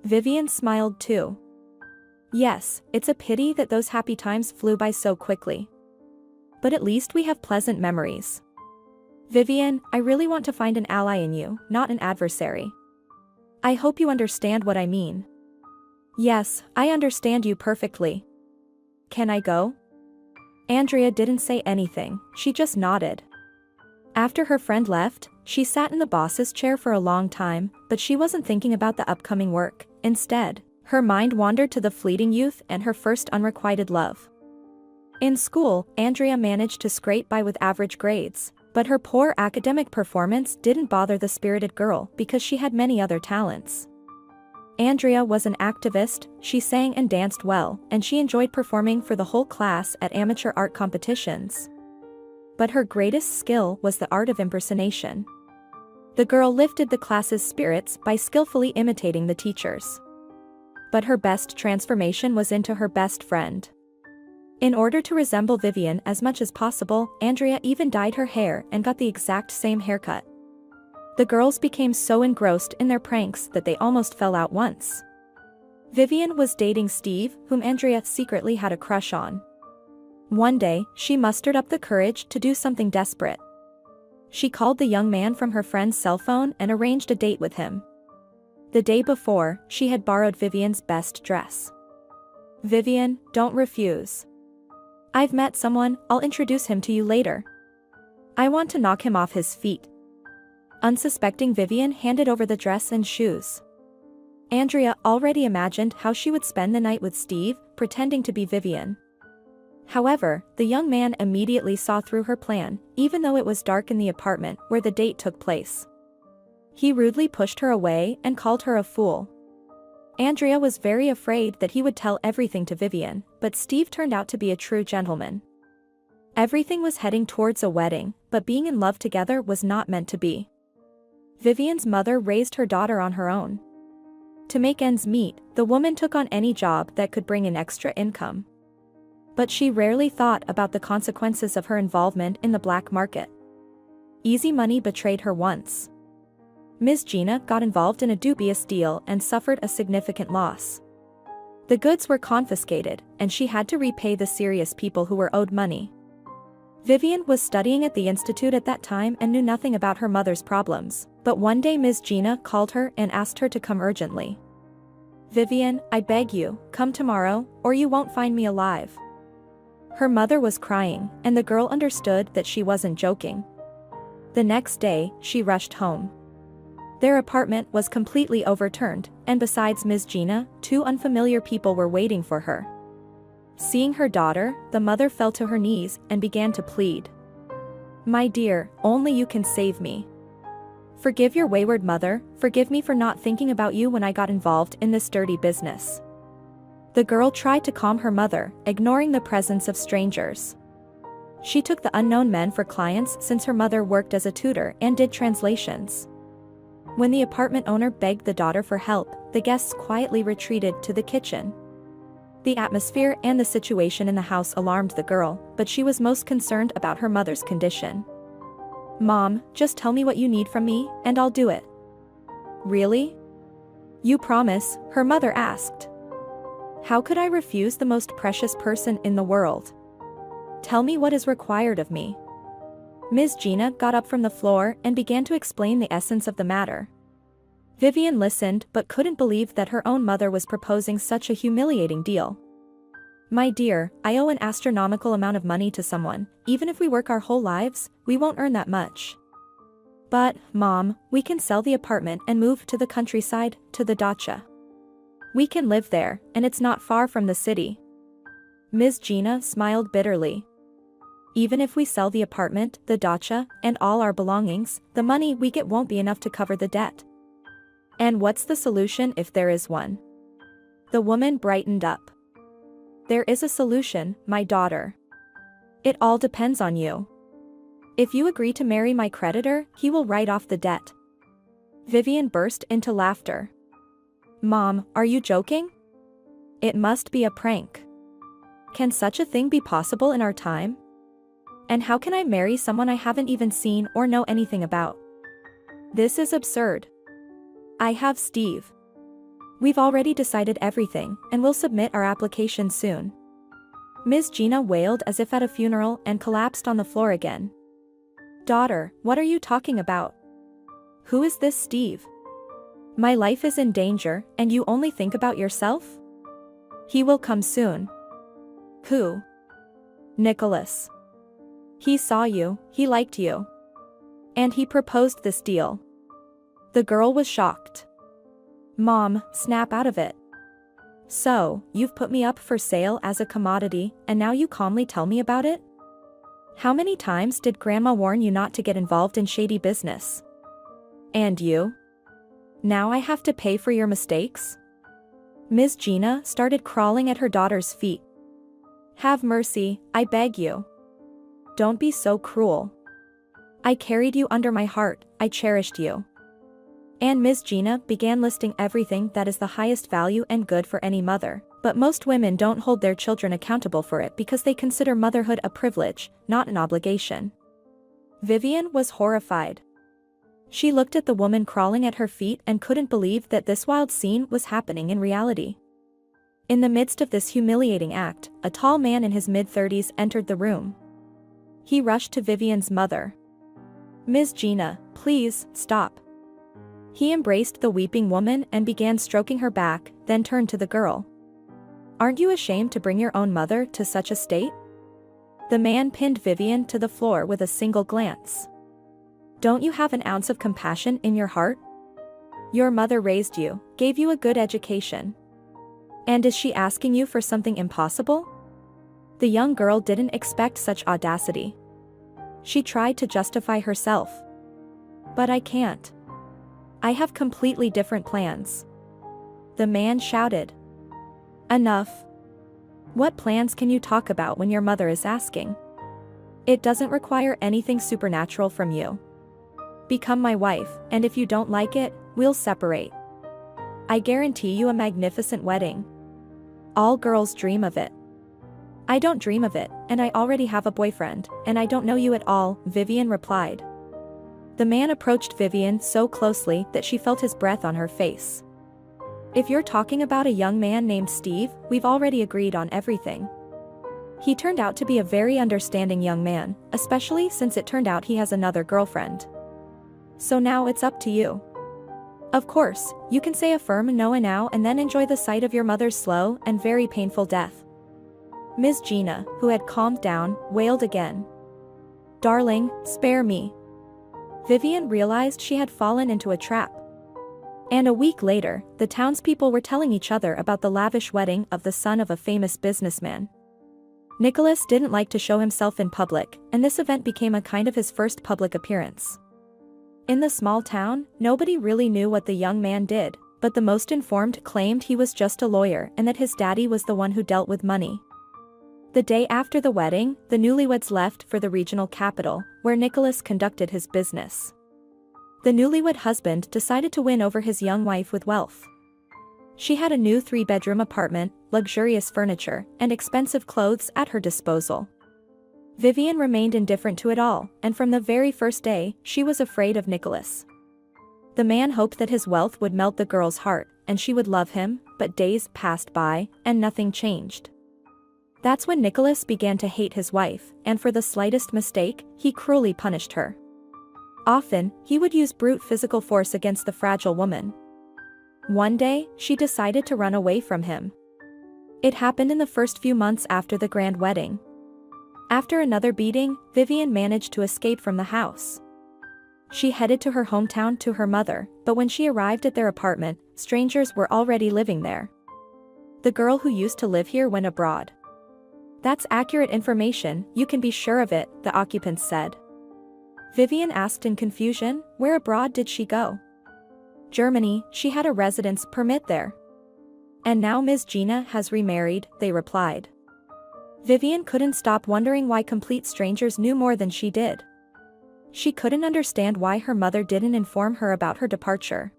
Vivian smiled too. Yes, it's a pity that those happy times flew by so quickly. But at least we have pleasant memories. Vivian, I really want to find an ally in you, not an adversary. I hope you understand what I mean. Yes, I understand you perfectly. Can I go? Andrea didn't say anything, she just nodded. After her friend left, she sat in the boss's chair for a long time, but she wasn't thinking about the upcoming work. Instead, her mind wandered to the fleeting youth and her first unrequited love. In school, Andrea managed to scrape by with average grades, but her poor academic performance didn't bother the spirited girl because she had many other talents. Andrea was an activist, she sang and danced well, and she enjoyed performing for the whole class at amateur art competitions. But her greatest skill was the art of impersonation. The girl lifted the class's spirits by skillfully imitating the teachers. But her best transformation was into her best friend. In order to resemble Vivian as much as possible, Andrea even dyed her hair and got the exact same haircut. The girls became so engrossed in their pranks that they almost fell out once. Vivian was dating Steve, whom Andrea secretly had a crush on. One day, she mustered up the courage to do something desperate. She called the young man from her friend's cell phone and arranged a date with him. The day before, she had borrowed Vivian's best dress. Vivian, don't refuse. I've met someone, I'll introduce him to you later. I want to knock him off his feet. Unsuspecting Vivian handed over the dress and shoes. Andrea already imagined how she would spend the night with Steve, pretending to be Vivian. However, the young man immediately saw through her plan, even though it was dark in the apartment where the date took place. He rudely pushed her away and called her a fool. Andrea was very afraid that he would tell everything to Vivian, but Steve turned out to be a true gentleman. Everything was heading towards a wedding, but being in love together was not meant to be. Vivian's mother raised her daughter on her own. To make ends meet, the woman took on any job that could bring in extra income. But she rarely thought about the consequences of her involvement in the black market. Easy money betrayed her once. Ms. Gina got involved in a dubious deal and suffered a significant loss. The goods were confiscated, and she had to repay the serious people who were owed money. Vivian was studying at the institute at that time and knew nothing about her mother's problems, but one day Ms. Gina called her and asked her to come urgently. "Vivian, I beg you, come tomorrow, or you won't find me alive." Her mother was crying, and the girl understood that she wasn't joking. The next day, she rushed home. Their apartment was completely overturned, and besides Ms. Gina, two unfamiliar people were waiting for her. Seeing her daughter, the mother fell to her knees and began to plead. "My dear, only you can save me. Forgive your wayward mother, forgive me for not thinking about you when I got involved in this dirty business." The girl tried to calm her mother, ignoring the presence of strangers. She took the unknown men for clients since her mother worked as a tutor and did translations. When the apartment owner begged the daughter for help, the guests quietly retreated to the kitchen. The atmosphere and the situation in the house alarmed the girl, but she was most concerned about her mother's condition. "Mom, just tell me what you need from me, and I'll do it." "Really? You promise?" her mother asked. "How could I refuse the most precious person in the world? Tell me what is required of me." Ms. Gina got up from the floor and began to explain the essence of the matter. Vivian listened but couldn't believe that her own mother was proposing such a humiliating deal. "My dear, I owe an astronomical amount of money to someone. Even if we work our whole lives, we won't earn that much. But, Mom, we can sell the apartment and move to the countryside, to the dacha. We can live there, and it's not far from the city." Ms. Gina smiled bitterly. "Even if we sell the apartment, the dacha, and all our belongings, the money we get won't be enough to cover the debt. And what's the solution if there is one?" The woman brightened up. "There is a solution, my daughter. It all depends on you. If you agree to marry my creditor, he will write off the debt." Vivian burst into laughter. "Mom, are you joking? It must be a prank. Can such a thing be possible in our time? And how can I marry someone I haven't even seen or know anything about? This is absurd. I have Steve. We've already decided everything, and we'll submit our application soon." Ms. Gina wailed as if at a funeral and collapsed on the floor again. "Daughter, what are you talking about? Who is this Steve? My life is in danger, and you only think about yourself? He will come soon." "Who?" "Nicholas. He saw you, he liked you. And he proposed this deal." The girl was shocked. "Mom, snap out of it. So, you've put me up for sale as a commodity, and now you calmly tell me about it? How many times did Grandma warn you not to get involved in shady business? And you? Now I have to pay for your mistakes?" Ms. Gina started crawling at her daughter's feet. "Have mercy, I beg you. Don't be so cruel. I carried you under my heart, I cherished you." And Ms. Gina began listing everything that is the highest value and good for any mother, but most women don't hold their children accountable for it because they consider motherhood a privilege, not an obligation. Vivian was horrified. She looked at the woman crawling at her feet and couldn't believe that this wild scene was happening in reality. In the midst of this humiliating act, a tall man in his mid-30s entered the room. He rushed to Vivian's mother. "Ms. Gina, please, stop." He embraced the weeping woman and began stroking her back, then turned to the girl. "Aren't you ashamed to bring your own mother to such a state?" The man pinned Vivian to the floor with a single glance. "Don't you have an ounce of compassion in your heart? Your mother raised you, gave you a good education. And is she asking you for something impossible?" The young girl didn't expect such audacity. She tried to justify herself. "But I can't. I have completely different plans." The man shouted. "Enough. What plans can you talk about when your mother is asking?" It doesn't require anything supernatural from you. Become my wife, and if you don't like it, we'll separate. I guarantee you a magnificent wedding. All girls dream of it. I don't dream of it, and I already have a boyfriend, and I don't know you at all, Vivian replied. The man approached Vivian so closely that she felt his breath on her face. If you're talking about a young man named Steve, we've already agreed on everything. He turned out to be a very understanding young man, especially since it turned out he has another girlfriend. So now it's up to you. Of course, you can say a firm no now and then enjoy the sight of your mother's slow and very painful death. Ms. Gina, who had calmed down, wailed again. Darling, spare me. Vivian realized she had fallen into a trap. And a week later, the townspeople were telling each other about the lavish wedding of the son of a famous businessman. Nicholas didn't like to show himself in public, and this event became a kind of his first public appearance. In the small town, nobody really knew what the young man did, but the most informed claimed he was just a lawyer and that his daddy was the one who dealt with money. The day after the wedding, the newlyweds left for the regional capital, where Nicholas conducted his business. The newlywed husband decided to win over his young wife with wealth. She had a new 3-bedroom apartment, luxurious furniture, and expensive clothes at her disposal. Vivian remained indifferent to it all, and from the very first day, she was afraid of Nicholas. The man hoped that his wealth would melt the girl's heart, and she would love him, but days passed by, and nothing changed. That's when Nicholas began to hate his wife, and for the slightest mistake, he cruelly punished her. Often, he would use brute physical force against the fragile woman. One day, she decided to run away from him. It happened in the first few months after the grand wedding. After another beating, Vivian managed to escape from the house. She headed to her hometown to her mother, but when she arrived at their apartment, strangers were already living there. The girl who used to live here went abroad. That's accurate information, you can be sure of it, the occupants said. Vivian asked in confusion, where abroad did she go? Germany, she had a residence permit there. And now Ms. Gina has remarried, they replied. Vivian couldn't stop wondering why complete strangers knew more than she did. She couldn't understand why her mother didn't inform her about her departure.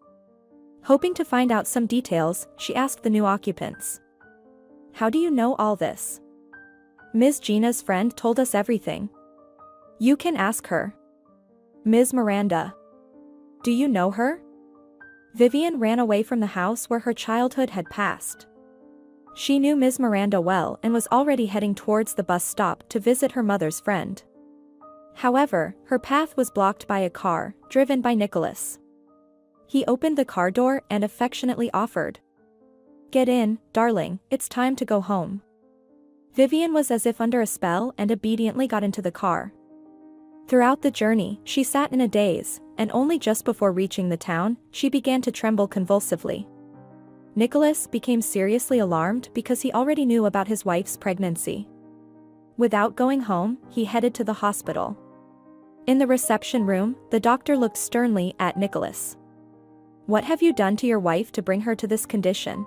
Hoping to find out some details, she asked the new occupants. How do you know all this? Ms. Gina's friend told us everything. You can ask her. Ms. Miranda. Do you know her? Vivian ran away from the house where her childhood had passed. She knew Ms. Miranda well and was already heading towards the bus stop to visit her mother's friend. However, her path was blocked by a car, driven by Nicholas. He opened the car door and affectionately offered. Get in, darling, it's time to go home. Vivian was as if under a spell and obediently got into the car. Throughout the journey, she sat in a daze, and only just before reaching the town, she began to tremble convulsively. Nicholas became seriously alarmed because he already knew about his wife's pregnancy. Without going home, he headed to the hospital. In the reception room, the doctor looked sternly at Nicholas. What have you done to your wife to bring her to this condition?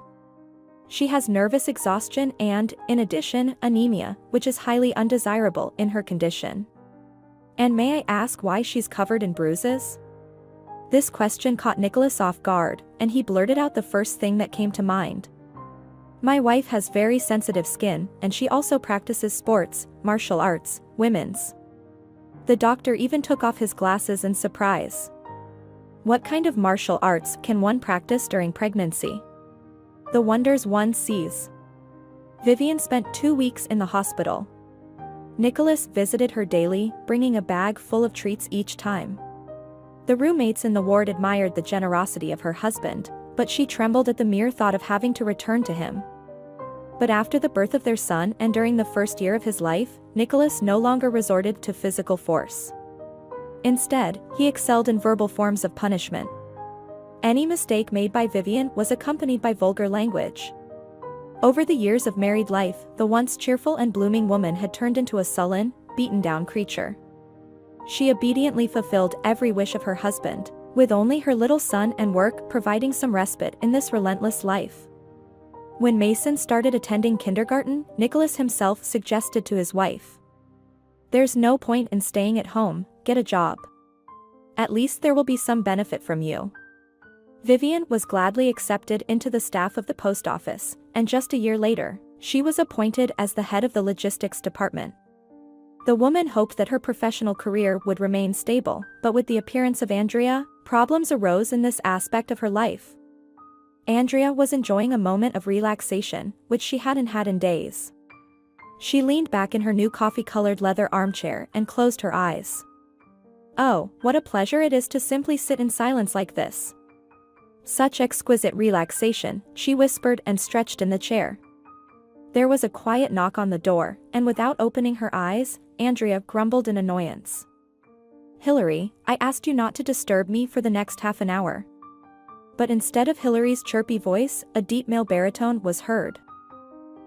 She has nervous exhaustion and, in addition, anemia, which is highly undesirable in her condition. And may I ask why she's covered in bruises? This question caught Nicholas off guard, and he blurted out the first thing that came to mind. My wife has very sensitive skin, and she also practices sports, martial arts, women's. The doctor even took off his glasses in surprise. What kind of martial arts can one practice during pregnancy? The wonders one sees. Vivian spent 2 weeks in the hospital. Nicholas visited her daily, bringing a bag full of treats each time. The roommates in the ward admired the generosity of her husband, but she trembled at the mere thought of having to return to him. But after the birth of their son and during the first year of his life, Nicholas no longer resorted to physical force. Instead, he excelled in verbal forms of punishment. Any mistake made by Vivian was accompanied by vulgar language. Over the years of married life, the once cheerful and blooming woman had turned into a sullen, beaten-down creature. She obediently fulfilled every wish of her husband, with only her little son and work providing some respite in this relentless life. When Mason started attending kindergarten, Nicholas himself suggested to his wife. There's no point in staying at home, get a job. At least there will be some benefit from you. Vivian was gladly accepted into the staff of the post office, and just a year later, she was appointed as the head of the logistics department. The woman hoped that her professional career would remain stable, but with the appearance of Andrea, problems arose in this aspect of her life. Andrea was enjoying a moment of relaxation, which she hadn't had in days. She leaned back in her new coffee-colored leather armchair and closed her eyes. Oh, what a pleasure it is to simply sit in silence like this. Such exquisite relaxation, she whispered and stretched in the chair. There was a quiet knock on the door, and without opening her eyes, Andrea grumbled in annoyance. Hillary, I asked you not to disturb me for the next half an hour. But instead of Hillary's chirpy voice, a deep male baritone was heard.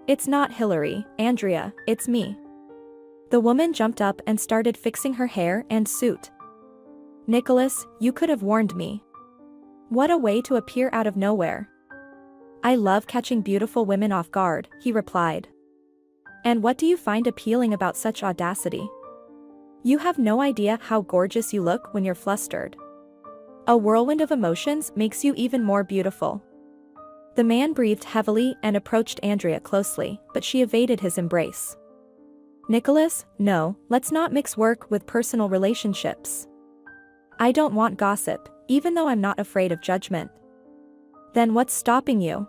It's not Hillary, Andrea, it's me. The woman jumped up and started fixing her hair and suit. Nicholas, you could have warned me. What a way to appear out of nowhere. I love catching beautiful women off guard, he replied. And what do you find appealing about such audacity? You have no idea how gorgeous you look when you're flustered. A whirlwind of emotions makes you even more beautiful. The man breathed heavily and approached Andrea closely, but she evaded his embrace. Nicholas, no, let's not mix work with personal relationships. I don't want gossip, even though I'm not afraid of judgment. Then what's stopping you?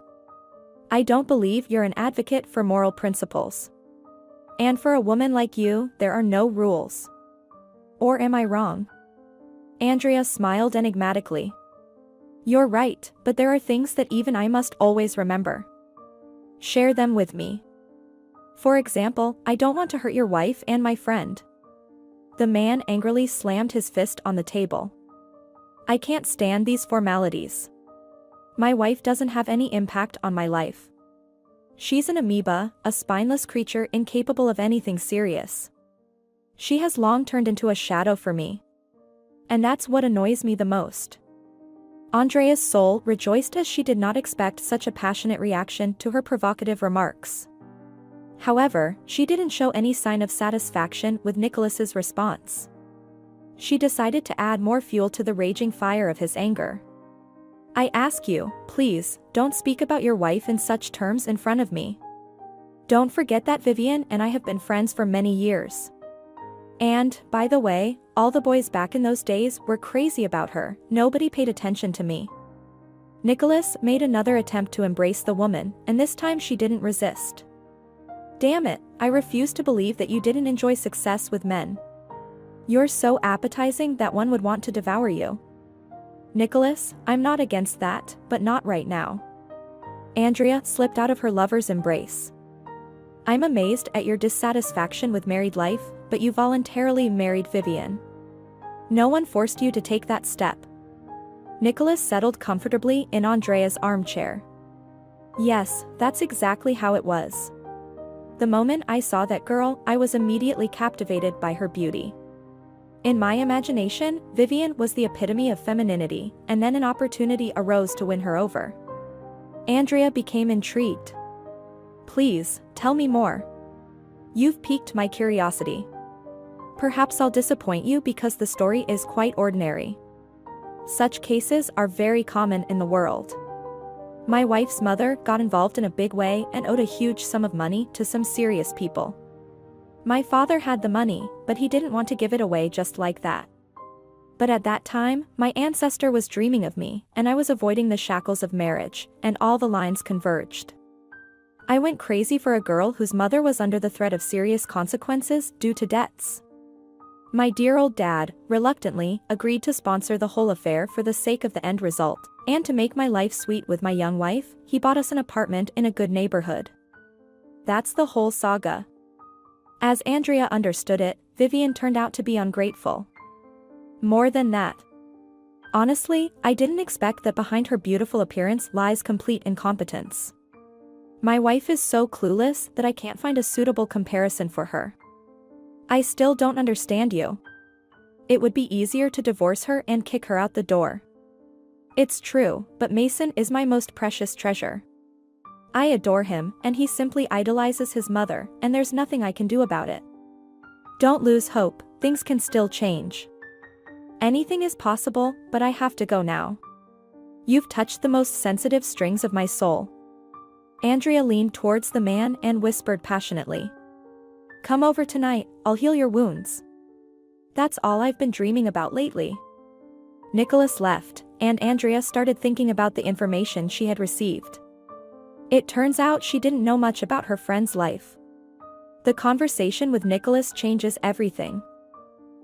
I don't believe you're an advocate for moral principles. And for a woman like you, there are no rules. Or am I wrong? Andrea smiled enigmatically. You're right, but there are things that even I must always remember. Share them with me. For example, I don't want to hurt your wife and my friend. The man angrily slammed his fist on the table. I can't stand these formalities. My wife doesn't have any impact on my life. She's an amoeba, a spineless creature incapable of anything serious. She has long turned into a shadow for me. And that's what annoys me the most. Andrea's soul rejoiced as she did not expect such a passionate reaction to her provocative remarks. However, she didn't show any sign of satisfaction with Nicholas's response. She decided to add more fuel to the raging fire of his anger. I ask you, please, don't speak about your wife in such terms in front of me. Don't forget that Vivian and I have been friends for many years. And, by the way, all the boys back in those days were crazy about her, nobody paid attention to me. Nicholas made another attempt to embrace the woman, and this time she didn't resist. Damn it, I refuse to believe that you didn't enjoy success with men. You're so appetizing that one would want to devour you. Nicholas, I'm not against that, but not right now. Andrea slipped out of her lover's embrace. I'm amazed at your dissatisfaction with married life, but you voluntarily married Vivian. No one forced you to take that step. Nicholas settled comfortably in Andrea's armchair. Yes, that's exactly how it was. The moment I saw that girl, I was immediately captivated by her beauty. In my imagination, Vivian was the epitome of femininity, and then an opportunity arose to win her over. Andrea became intrigued. Please, tell me more. You've piqued my curiosity. Perhaps I'll disappoint you because the story is quite ordinary. Such cases are very common in the world. My wife's mother got involved in a big way and owed a huge sum of money to some serious people. My father had the money, but he didn't want to give it away just like that. But at that time, my ancestor was dreaming of me, and I was avoiding the shackles of marriage, and all the lines converged. I went crazy for a girl whose mother was under the threat of serious consequences due to debts. My dear old dad, reluctantly, agreed to sponsor the whole affair for the sake of the end result, and to make my life sweet with my young wife, he bought us an apartment in a good neighborhood. That's the whole saga. As Andrea understood it, Vivian turned out to be ungrateful. More than that. Honestly, I didn't expect that behind her beautiful appearance lies complete incompetence. My wife is so clueless that I can't find a suitable comparison for her. I still don't understand you. It would be easier to divorce her and kick her out the door. It's true, but Mason is my most precious treasure. I adore him, and he simply idolizes his mother, and there's nothing I can do about it. Don't lose hope, things can still change. Anything is possible, but I have to go now. You've touched the most sensitive strings of my soul. Andrea leaned towards the man and whispered passionately. Come over tonight, I'll heal your wounds. That's all I've been dreaming about lately. Nicholas left, and Andrea started thinking about the information she had received. It turns out she didn't know much about her friend's life. The conversation with Nicholas changes everything.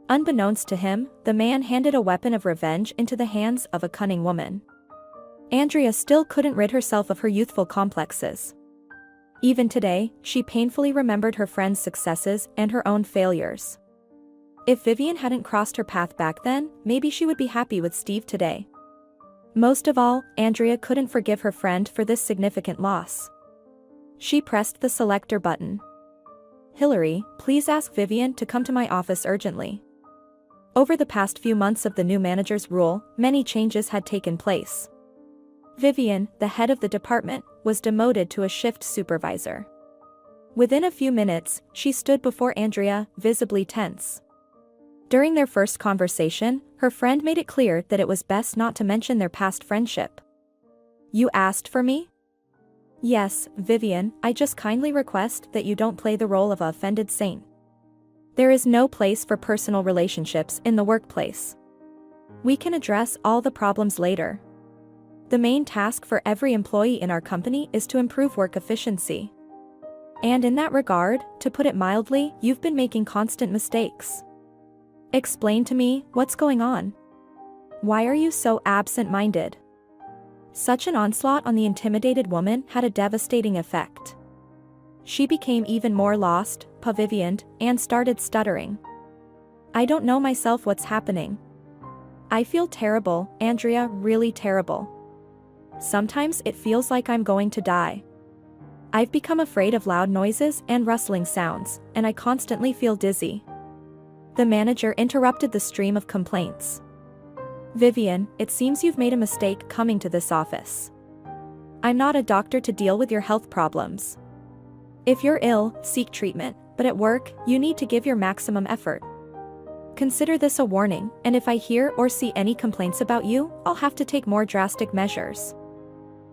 Unbeknownst to him, the man handed a weapon of revenge into the hands of a cunning woman. Andrea still couldn't rid herself of her youthful complexes. Even today, she painfully remembered her friend's successes and her own failures. If Vivian hadn't crossed her path back then, maybe she would be happy with Steve today. Most of all, Andrea couldn't forgive her friend for this significant loss. She pressed the selector button. Hillary, please ask Vivian to come to my office urgently. Over the past few months of the new manager's rule, many changes had taken place. Vivian, the head of the department, was demoted to a shift supervisor. Within a few minutes, she stood before Andrea, visibly tense. During their first conversation, her friend made it clear that it was best not to mention their past friendship. You asked for me? Yes, Vivian, I just kindly request that you don't play the role of a offended saint. There is no place for personal relationships in the workplace. We can address all the problems later. The main task for every employee in our company is to improve work efficiency. And in that regard, to put it mildly, you've been making constant mistakes. Explain to me, what's going on? Why are you so absent-minded? Such an onslaught on the intimidated woman had a devastating effect. She became even more lost, pavillioned, and started stuttering. I don't know myself what's happening. I feel terrible, Andrea, really terrible. Sometimes it feels like I'm going to die. I've become afraid of loud noises and rustling sounds, and I constantly feel dizzy. The manager interrupted the stream of complaints. Vivian, it seems you've made a mistake coming to this office. I'm not a doctor to deal with your health problems. If you're ill, seek treatment, but at work, you need to give your maximum effort. Consider this a warning, and if I hear or see any complaints about you, I'll have to take more drastic measures.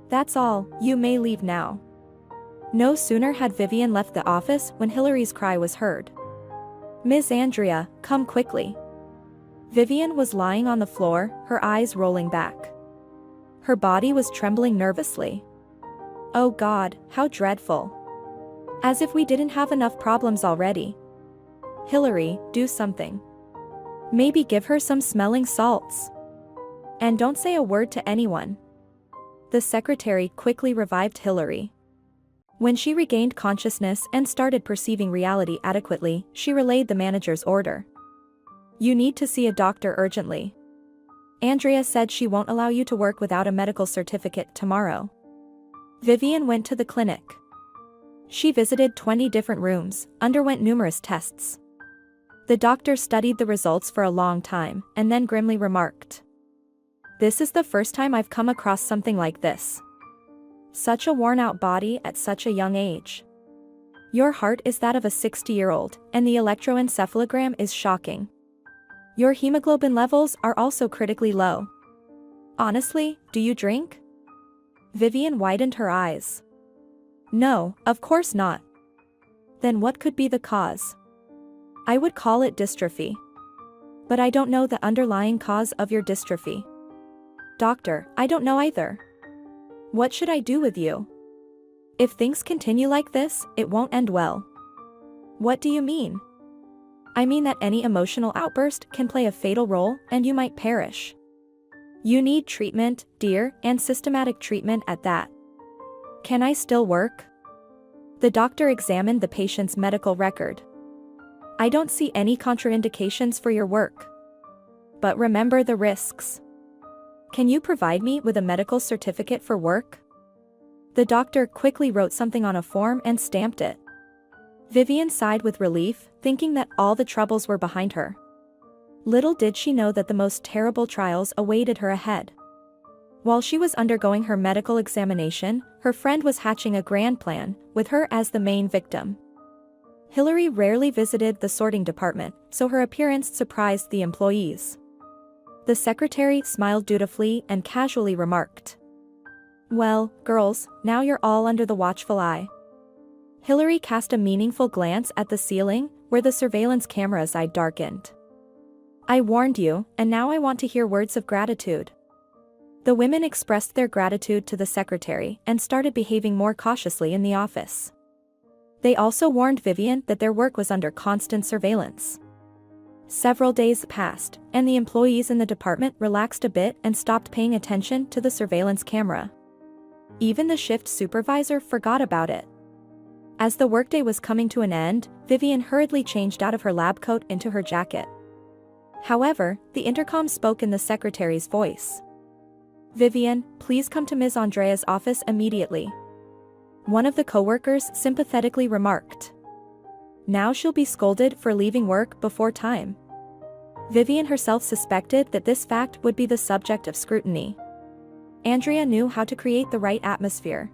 That's all, you may leave now. No sooner had Vivian left the office when Hillary's cry was heard. Ms. Andrea, come quickly. Vivian was lying on the floor, her eyes rolling back. Her body was trembling nervously. Oh God, how dreadful. As if we didn't have enough problems already. Hillary, do something. Maybe give her some smelling salts. And don't say a word to anyone. The secretary quickly revived Hillary. When she regained consciousness and started perceiving reality adequately, she relayed the manager's order. You need to see a doctor urgently. Andrea said she won't allow you to work without a medical certificate tomorrow. Vivian went to the clinic. She visited 20 different rooms, underwent numerous tests. The doctor studied the results for a long time, and then grimly remarked. This is the first time I've come across something like this. Such a worn-out body at such a young age. Your heart is that of a 60-year-old, and the electroencephalogram is shocking. Your hemoglobin levels are also critically low. Honestly, do you drink? Vivian widened her eyes. No, of course not. Then what could be the cause? I would call it dystrophy. But I don't know the underlying cause of your dystrophy. Doctor, I don't know either. What should I do with you? If things continue like this, it won't end well. What do you mean? I mean that any emotional outburst can play a fatal role and you might perish. You need treatment, dear, and systematic treatment at that. Can I still work? The doctor examined the patient's medical record. I don't see any contraindications for your work. But remember the risks. Can you provide me with a medical certificate for work? The doctor quickly wrote something on a form and stamped it. Vivian sighed with relief, thinking that all the troubles were behind her. Little did she know that the most terrible trials awaited her ahead. While she was undergoing her medical examination, her friend was hatching a grand plan, with her as the main victim. Hillary rarely visited the sorting department, so her appearance surprised the employees. The secretary smiled dutifully and casually remarked, "Well, girls, now you're all under the watchful eye." Hillary cast a meaningful glance at the ceiling, where the surveillance camera's eye darkened. "I warned you, and now I want to hear words of gratitude." The women expressed their gratitude to the secretary and started behaving more cautiously in the office. They also warned Vivian that their work was under constant surveillance. Several days passed, and the employees in the department relaxed a bit and stopped paying attention to the surveillance camera. Even the shift supervisor forgot about it. As the workday was coming to an end, Vivian hurriedly changed out of her lab coat into her jacket. However, the intercom spoke in the secretary's voice. "Vivian, please come to Ms. Andrea's office immediately." One of the coworkers sympathetically remarked. Now she'll be scolded for leaving work before time. Vivian herself suspected that this fact would be the subject of scrutiny. Andrea knew how to create the right atmosphere.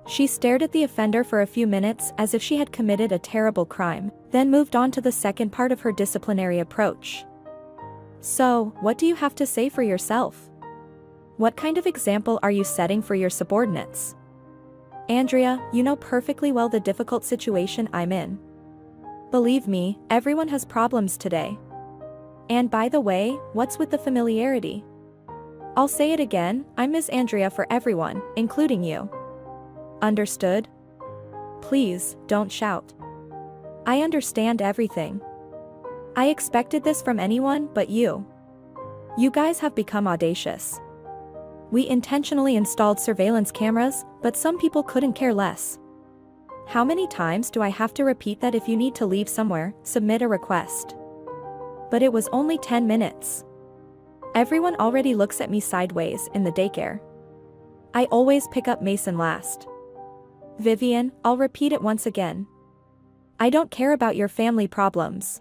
She stared at the offender for a few minutes as if she had committed a terrible crime, then moved on to the second part of her disciplinary approach. "So, what do you have to say for yourself? What kind of example are you setting for your subordinates? Andrea, you know perfectly well the difficult situation I'm in. Believe me, everyone has problems today. And by the way, what's with the familiarity? I'll say it again, I'm Miss Andrea for everyone, including you. Understood? Please, don't shout. I understand everything. I expected this from anyone but you. You guys have become audacious. We intentionally installed surveillance cameras, but some people couldn't care less. How many times do I have to repeat that if you need to leave somewhere, submit a request? But it was only 10 minutes. Everyone already looks at me sideways in the daycare. I always pick up Mason last. Vivian, I'll repeat it once again. I don't care about your family problems.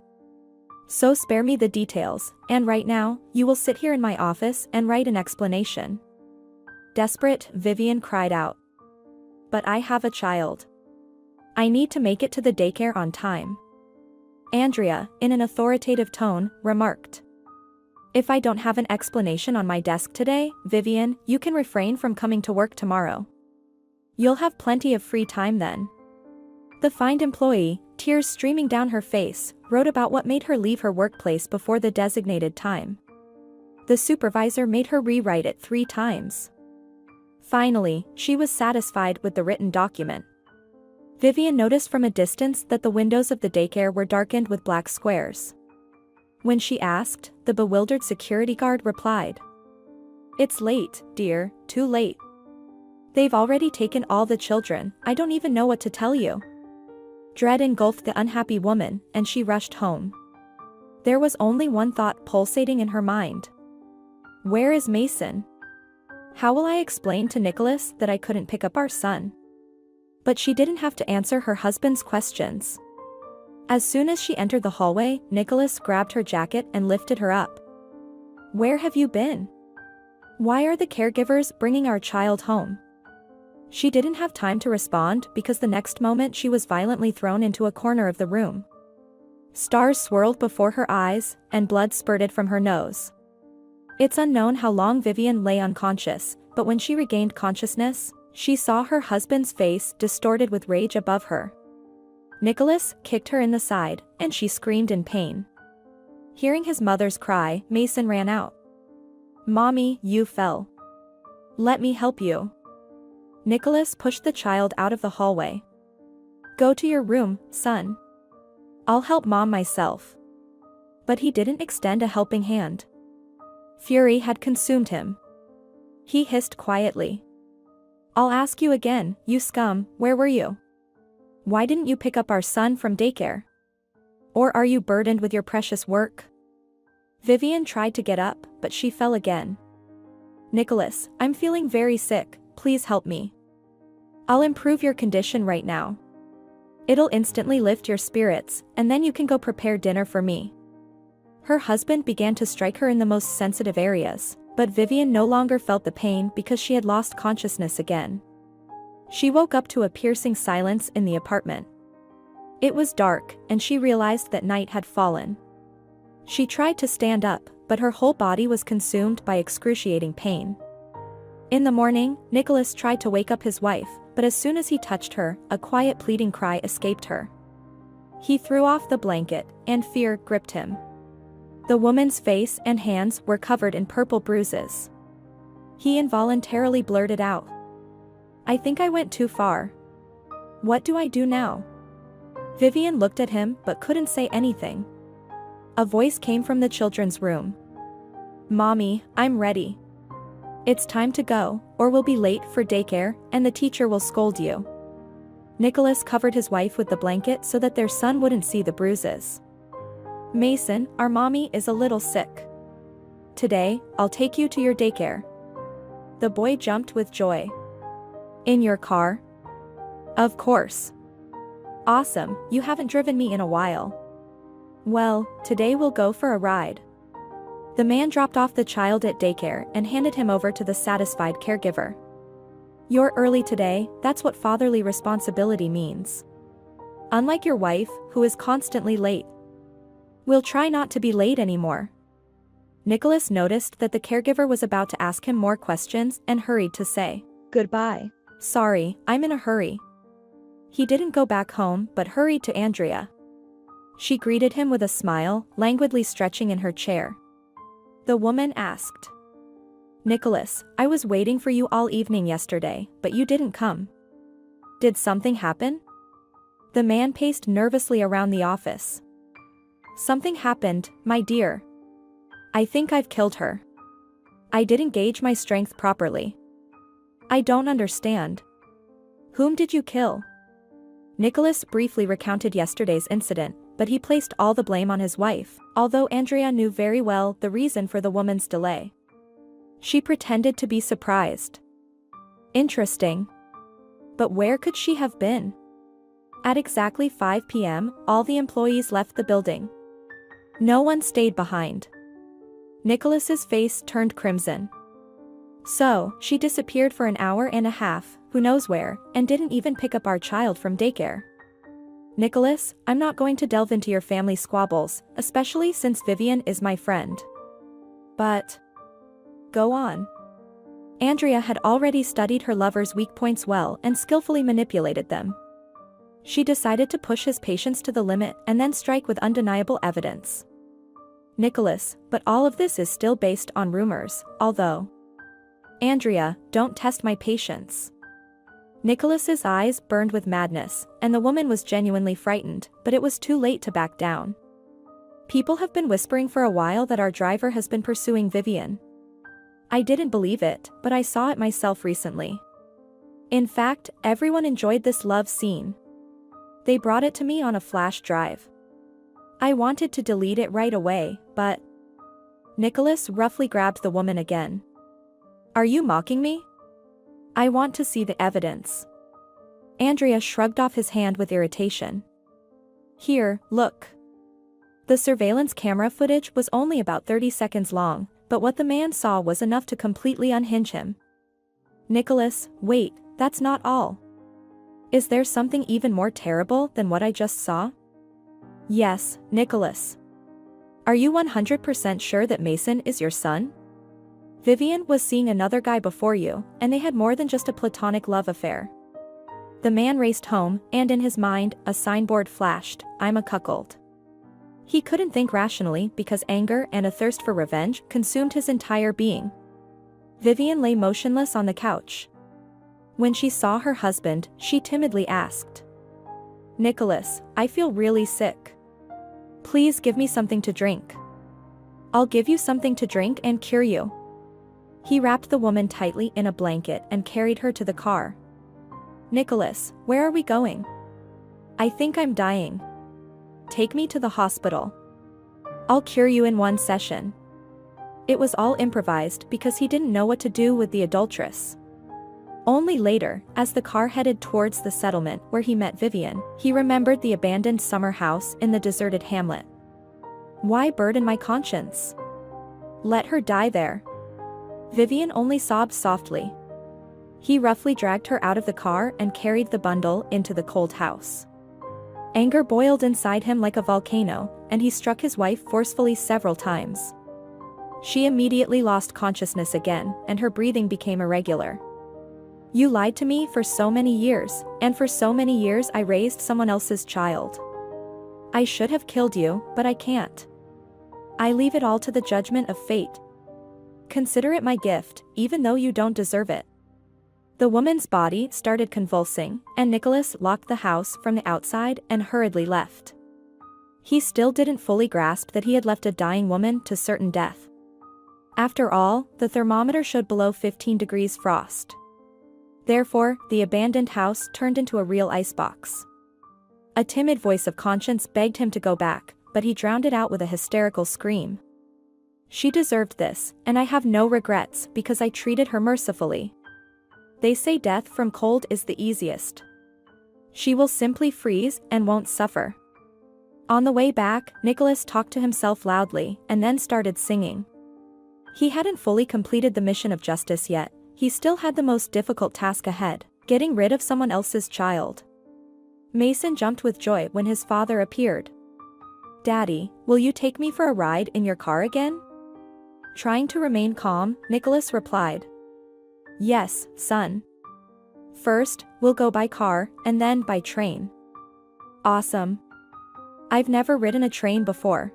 So spare me the details, and right now, you will sit here in my office and write an explanation." Desperate, Vivian cried out. "But I have a child. I need to make it to the daycare on time." Andrea, in an authoritative tone, remarked. "If I don't have an explanation on my desk today, Vivian, you can refrain from coming to work tomorrow. You'll have plenty of free time then." The fined employee, tears streaming down her face, wrote about what made her leave her workplace before the designated time. The supervisor made her rewrite it 3 times. Finally, she was satisfied with the written document. Vivian noticed from a distance that the windows of the daycare were darkened with black squares. When she asked, the bewildered security guard replied, "It's late, dear, too late. They've already taken all the children, I don't even know what to tell you." Dread engulfed the unhappy woman, and she rushed home. There was only one thought pulsating in her mind. Where is Mason? How will I explain to Nicholas that I couldn't pick up our son? But she didn't have to answer her husband's questions. As soon as she entered the hallway, Nicholas grabbed her jacket and lifted her up. "Where have you been? Why are the caregivers bringing our child home?" She didn't have time to respond because the next moment she was violently thrown into a corner of the room. Stars swirled before her eyes, and blood spurted from her nose. It's unknown how long Vivian lay unconscious, but when she regained consciousness, she saw her husband's face distorted with rage above her. Nicholas kicked her in the side, and she screamed in pain. Hearing his mother's cry, Mason ran out. "Mommy, you fell. Let me help you." Nicholas pushed the child out of the hallway. "Go to your room, son. I'll help Mom myself." But he didn't extend a helping hand. Fury had consumed him. He hissed quietly. "I'll ask you again, you scum, where were you? Why didn't you pick up our son from daycare? Or are you burdened with your precious work?" Vivian tried to get up, but she fell again. "Nicholas, I'm feeling very sick, please help me. I'll improve your condition right now. It'll instantly lift your spirits, and then you can go prepare dinner for me." Her husband began to strike her in the most sensitive areas, but Vivian no longer felt the pain because she had lost consciousness again. She woke up to a piercing silence in the apartment. It was dark, and she realized that night had fallen. She tried to stand up, but her whole body was consumed by excruciating pain. In the morning, Nicholas tried to wake up his wife, but as soon as he touched her, a quiet pleading cry escaped her. He threw off the blanket, and fear gripped him. The woman's face and hands were covered in purple bruises. He involuntarily blurted out, "I think I went too far. What do I do now?" Vivian looked at him but couldn't say anything. A voice came from the children's room. "Mommy, I'm ready. It's time to go, or we'll be late for daycare, and the teacher will scold you." Nicholas covered his wife with the blanket so that their son wouldn't see the bruises. "Mason, our mommy is a little sick. Today, I'll take you to your daycare." The boy jumped with joy. "In your car?" "Of course." "Awesome, you haven't driven me in a while." "Well, today we'll go for a ride." The man dropped off the child at daycare and handed him over to the satisfied caregiver. "You're early today, that's what fatherly responsibility means. Unlike your wife, who is constantly late. We'll try not to be late anymore." Nicholas noticed that the caregiver was about to ask him more questions and hurried to say, "Goodbye. Sorry, I'm in a hurry." He didn't go back home but hurried to Andrea. She greeted him with a smile, languidly stretching in her chair. The woman asked, "Nicholas, I was waiting for you all evening yesterday, but you didn't come. Did something happen?" The man paced nervously around the office. "Something happened, my dear. I think I've killed her. I didn't gauge my strength properly." "I don't understand. Whom did you kill?" Nicholas briefly recounted yesterday's incident, but he placed all the blame on his wife, although Andrea knew very well the reason for the woman's delay. She pretended to be surprised. Interesting. But where could she have been? At exactly 5 p.m., all the employees left the building. No one stayed behind. Nicholas's face turned crimson. So, she disappeared for an hour and a half, who knows where, and didn't even pick up our child from daycare. Nicholas, I'm not going to delve into your family squabbles, especially since Vivian is my friend. But go on. Andrea had already studied her lover's weak points well and skillfully manipulated them. She decided to push his patience to the limit and then strike with undeniable evidence. Nicholas, but all of this is still based on rumors, although... Andrea, don't test my patience. Nicholas's eyes burned with madness, and the woman was genuinely frightened, but it was too late to back down. People have been whispering for a while that our driver has been pursuing Vivian. I didn't believe it, but I saw it myself recently. In fact, everyone enjoyed this love scene. They brought it to me on a flash drive. I wanted to delete it right away, but... Nicholas roughly grabbed the woman again. Are you mocking me? I want to see the evidence. Andrea shrugged off his hand with irritation. Here, look. The surveillance camera footage was only about 30 seconds long, but what the man saw was enough to completely unhinge him. Nicholas, wait, that's not all. Is there something even more terrible than what I just saw? Yes, Nicholas. Are you 100% sure that Mason is your son? Vivian was seeing another guy before you, and they had more than just a platonic love affair. The man raced home, and in his mind, a signboard flashed, I'm a cuckold. He couldn't think rationally because anger and a thirst for revenge consumed his entire being. Vivian lay motionless on the couch. When she saw her husband, she timidly asked, Nicholas, I feel really sick. Please give me something to drink. I'll give you something to drink and cure you. He wrapped the woman tightly in a blanket and carried her to the car. Nicholas, where are we going? I think I'm dying. Take me to the hospital. I'll cure you in one session. It was all improvised because he didn't know what to do with the adulteress. Only later, as the car headed towards the settlement where he met Vivian, he remembered the abandoned summer house in the deserted hamlet. Why burden my conscience? Let her die there. Vivian only sobbed softly. He roughly dragged her out of the car and carried the bundle into the cold house. Anger boiled inside him like a volcano, and he struck his wife forcefully several times. She immediately lost consciousness again, and her breathing became irregular. You lied to me for so many years, and for so many years I raised someone else's child. I should have killed you, but I can't. I leave it all to the judgment of fate. Consider it my gift, even though you don't deserve it. The woman's body started convulsing, and Nicholas locked the house from the outside and hurriedly left. He still didn't fully grasp that he had left a dying woman to certain death. After all, the thermometer showed below 15 degrees frost. Therefore, the abandoned house turned into a real icebox. A timid voice of conscience begged him to go back, but he drowned it out with a hysterical scream. She deserved this, and I have no regrets because I treated her mercifully. They say death from cold is the easiest. She will simply freeze and won't suffer. On the way back, Nicholas talked to himself loudly and then started singing. He hadn't fully completed the mission of justice yet. He still had the most difficult task ahead, getting rid of someone else's child. Mason jumped with joy when his father appeared. "Daddy, will you take me for a ride in your car again?" Trying to remain calm, Nicholas replied. "Yes, son. First, we'll go by car, and then by train." "Awesome. I've never ridden a train before.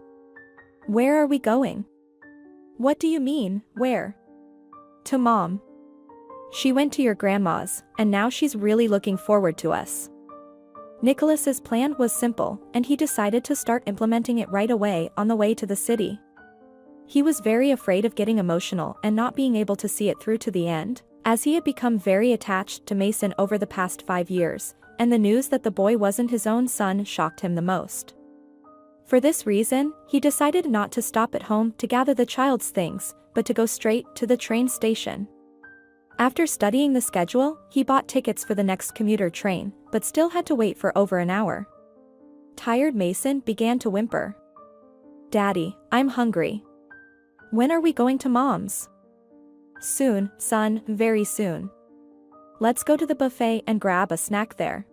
Where are we going?" "What do you mean, where?" "To Mom. She went to your grandma's, and now she's really looking forward to us." Nicholas's plan was simple, and he decided to start implementing it right away on the way to the city. He was very afraid of getting emotional and not being able to see it through to the end, as he had become very attached to Mason over the past 5 years, and the news that the boy wasn't his own son shocked him the most. For this reason, he decided not to stop at home to gather the child's things, but to go straight to the train station. After studying the schedule, he bought tickets for the next commuter train, but still had to wait for over an hour. Tired Mason began to whimper. "Daddy, I'm hungry. When are we going to Mom's?" "Soon, son, very soon. Let's go to the buffet and grab a snack there."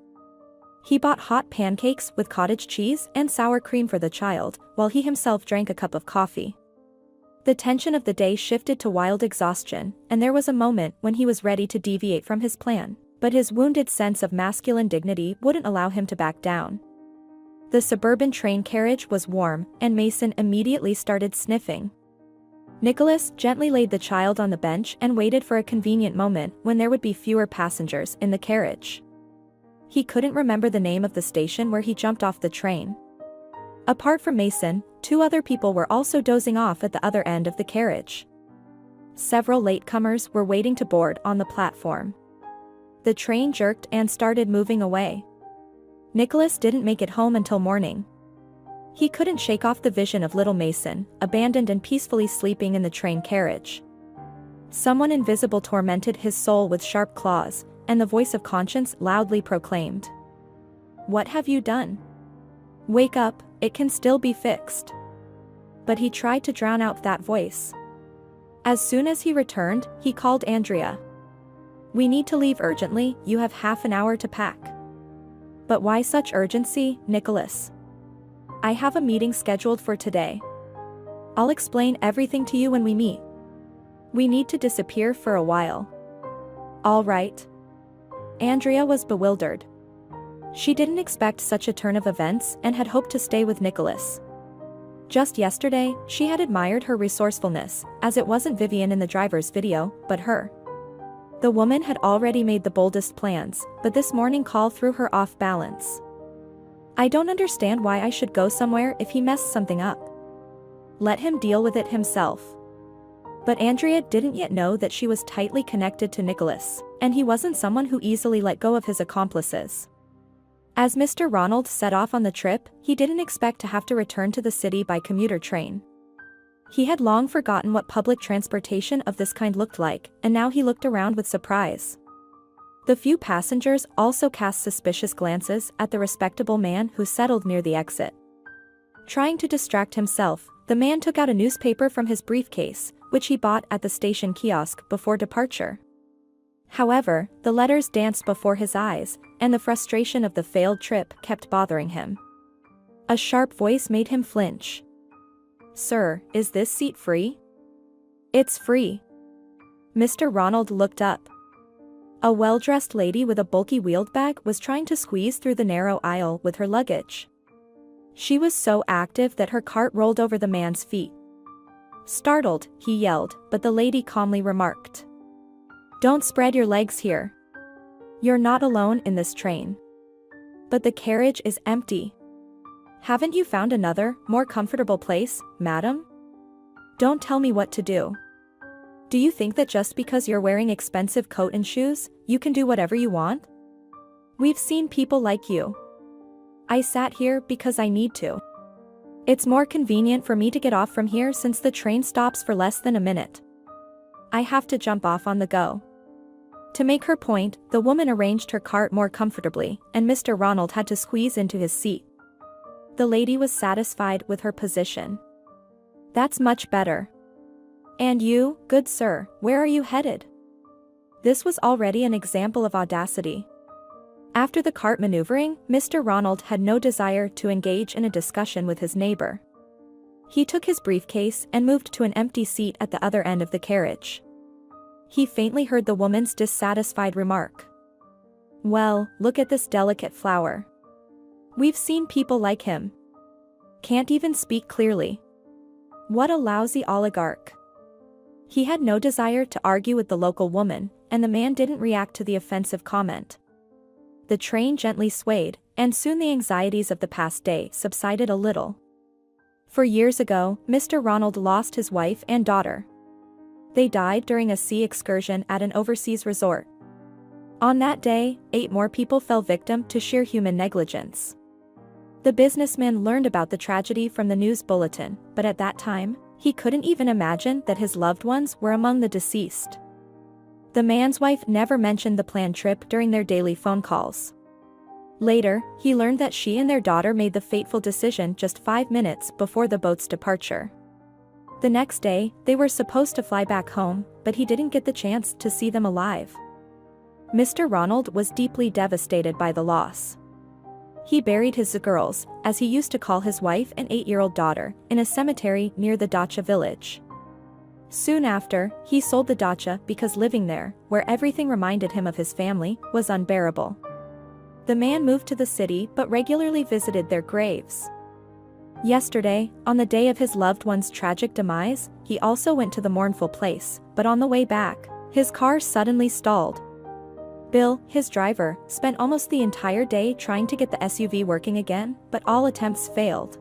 He bought hot pancakes with cottage cheese and sour cream for the child, while he himself drank a cup of coffee. The tension of the day shifted to wild exhaustion, and there was a moment when he was ready to deviate from his plan, but his wounded sense of masculine dignity wouldn't allow him to back down. The suburban train carriage was warm, and Mason immediately started sniffing. Nicholas gently laid the child on the bench and waited for a convenient moment when there would be fewer passengers in the carriage. He couldn't remember the name of the station where he jumped off the train. Apart from Mason, 2 other people were also dozing off at the other end of the carriage. Several latecomers were waiting to board on the platform. The train jerked and started moving away. Nicholas didn't make it home until morning. He couldn't shake off the vision of little Mason, abandoned and peacefully sleeping in the train carriage. Someone invisible tormented his soul with sharp claws, and the voice of conscience loudly proclaimed, "What have you done? Wake up, it can still be fixed." But he tried to drown out that voice. As soon as he returned, he called Andrea. "We need to leave urgently, you have half an hour to pack." "But why such urgency, Nicholas?" "I have a meeting scheduled for today. I'll explain everything to you when we meet. We need to disappear for a while." "All right." Andrea was bewildered. She didn't expect such a turn of events and had hoped to stay with Nicholas. Just yesterday, she had admired her resourcefulness, as it wasn't Vivian in the driver's video, but her. The woman had already made the boldest plans, but this morning call threw her off balance. "I don't understand why I should go somewhere if he messed something up. Let him deal with it himself." But Andrea didn't yet know that she was tightly connected to Nicholas, and he wasn't someone who easily let go of his accomplices. As Mr. Ronald set off on the trip, he didn't expect to have to return to the city by commuter train. He had long forgotten what public transportation of this kind looked like, and now he looked around with surprise. The few passengers also cast suspicious glances at the respectable man who settled near the exit. Trying to distract himself, the man took out a newspaper from his briefcase, which he bought at the station kiosk before departure. However, the letters danced before his eyes, and the frustration of the failed trip kept bothering him. A sharp voice made him flinch. "Sir, is this seat free?" "It's free." Mr. Ronald looked up. A well-dressed lady with a bulky wheeled bag was trying to squeeze through the narrow aisle with her luggage. She was so active that her cart rolled over the man's feet. Startled, he yelled, but the lady calmly remarked, "Don't spread your legs here. You're not alone in this train. But the carriage is empty. Haven't you found another, more comfortable place, madam? Don't tell me what to do. Do you think that just because you're wearing expensive coat and shoes, you can do whatever you want? We've seen people like you. I sat here because I need to. It's more convenient for me to get off from here since the train stops for less than a minute. I have to jump off on the go." To make her point, the woman arranged her cart more comfortably, and Mr. Ronald had to squeeze into his seat. The lady was satisfied with her position. "That's much better. And you, good sir, where are you headed?" This was already an example of audacity. After the cart maneuvering, Mr. Ronald had no desire to engage in a discussion with his neighbor. He took his briefcase and moved to an empty seat at the other end of the carriage. He faintly heard the woman's dissatisfied remark. "Well, look at this delicate flower. We've seen people like him. Can't even speak clearly. What a lousy oligarch." He had no desire to argue with the local woman, and the man didn't react to the offensive comment. The train gently swayed, and soon the anxieties of the past day subsided a little. 4 years ago, Mr. Ronald lost his wife and daughter. They died during a sea excursion at an overseas resort. On that day, 8 more people fell victim to sheer human negligence. The businessman learned about the tragedy from the news bulletin, but at that time, he couldn't even imagine that his loved ones were among the deceased. The man's wife never mentioned the planned trip during their daily phone calls. Later, he learned that she and their daughter made the fateful decision just 5 minutes before the boat's departure. The next day, they were supposed to fly back home, but he didn't get the chance to see them alive. Mr. Ronald was deeply devastated by the loss. He buried his girls, as he used to call his wife and 8-year-old daughter, in a cemetery near the dacha village. Soon after, he sold the dacha because living there, where everything reminded him of his family, was unbearable. The man moved to the city but regularly visited their graves. Yesterday, on the day of his loved one's tragic demise, he also went to the mournful place, but on the way back, his car suddenly stalled. Bill, his driver, spent almost the entire day trying to get the SUV working again, but all attempts failed.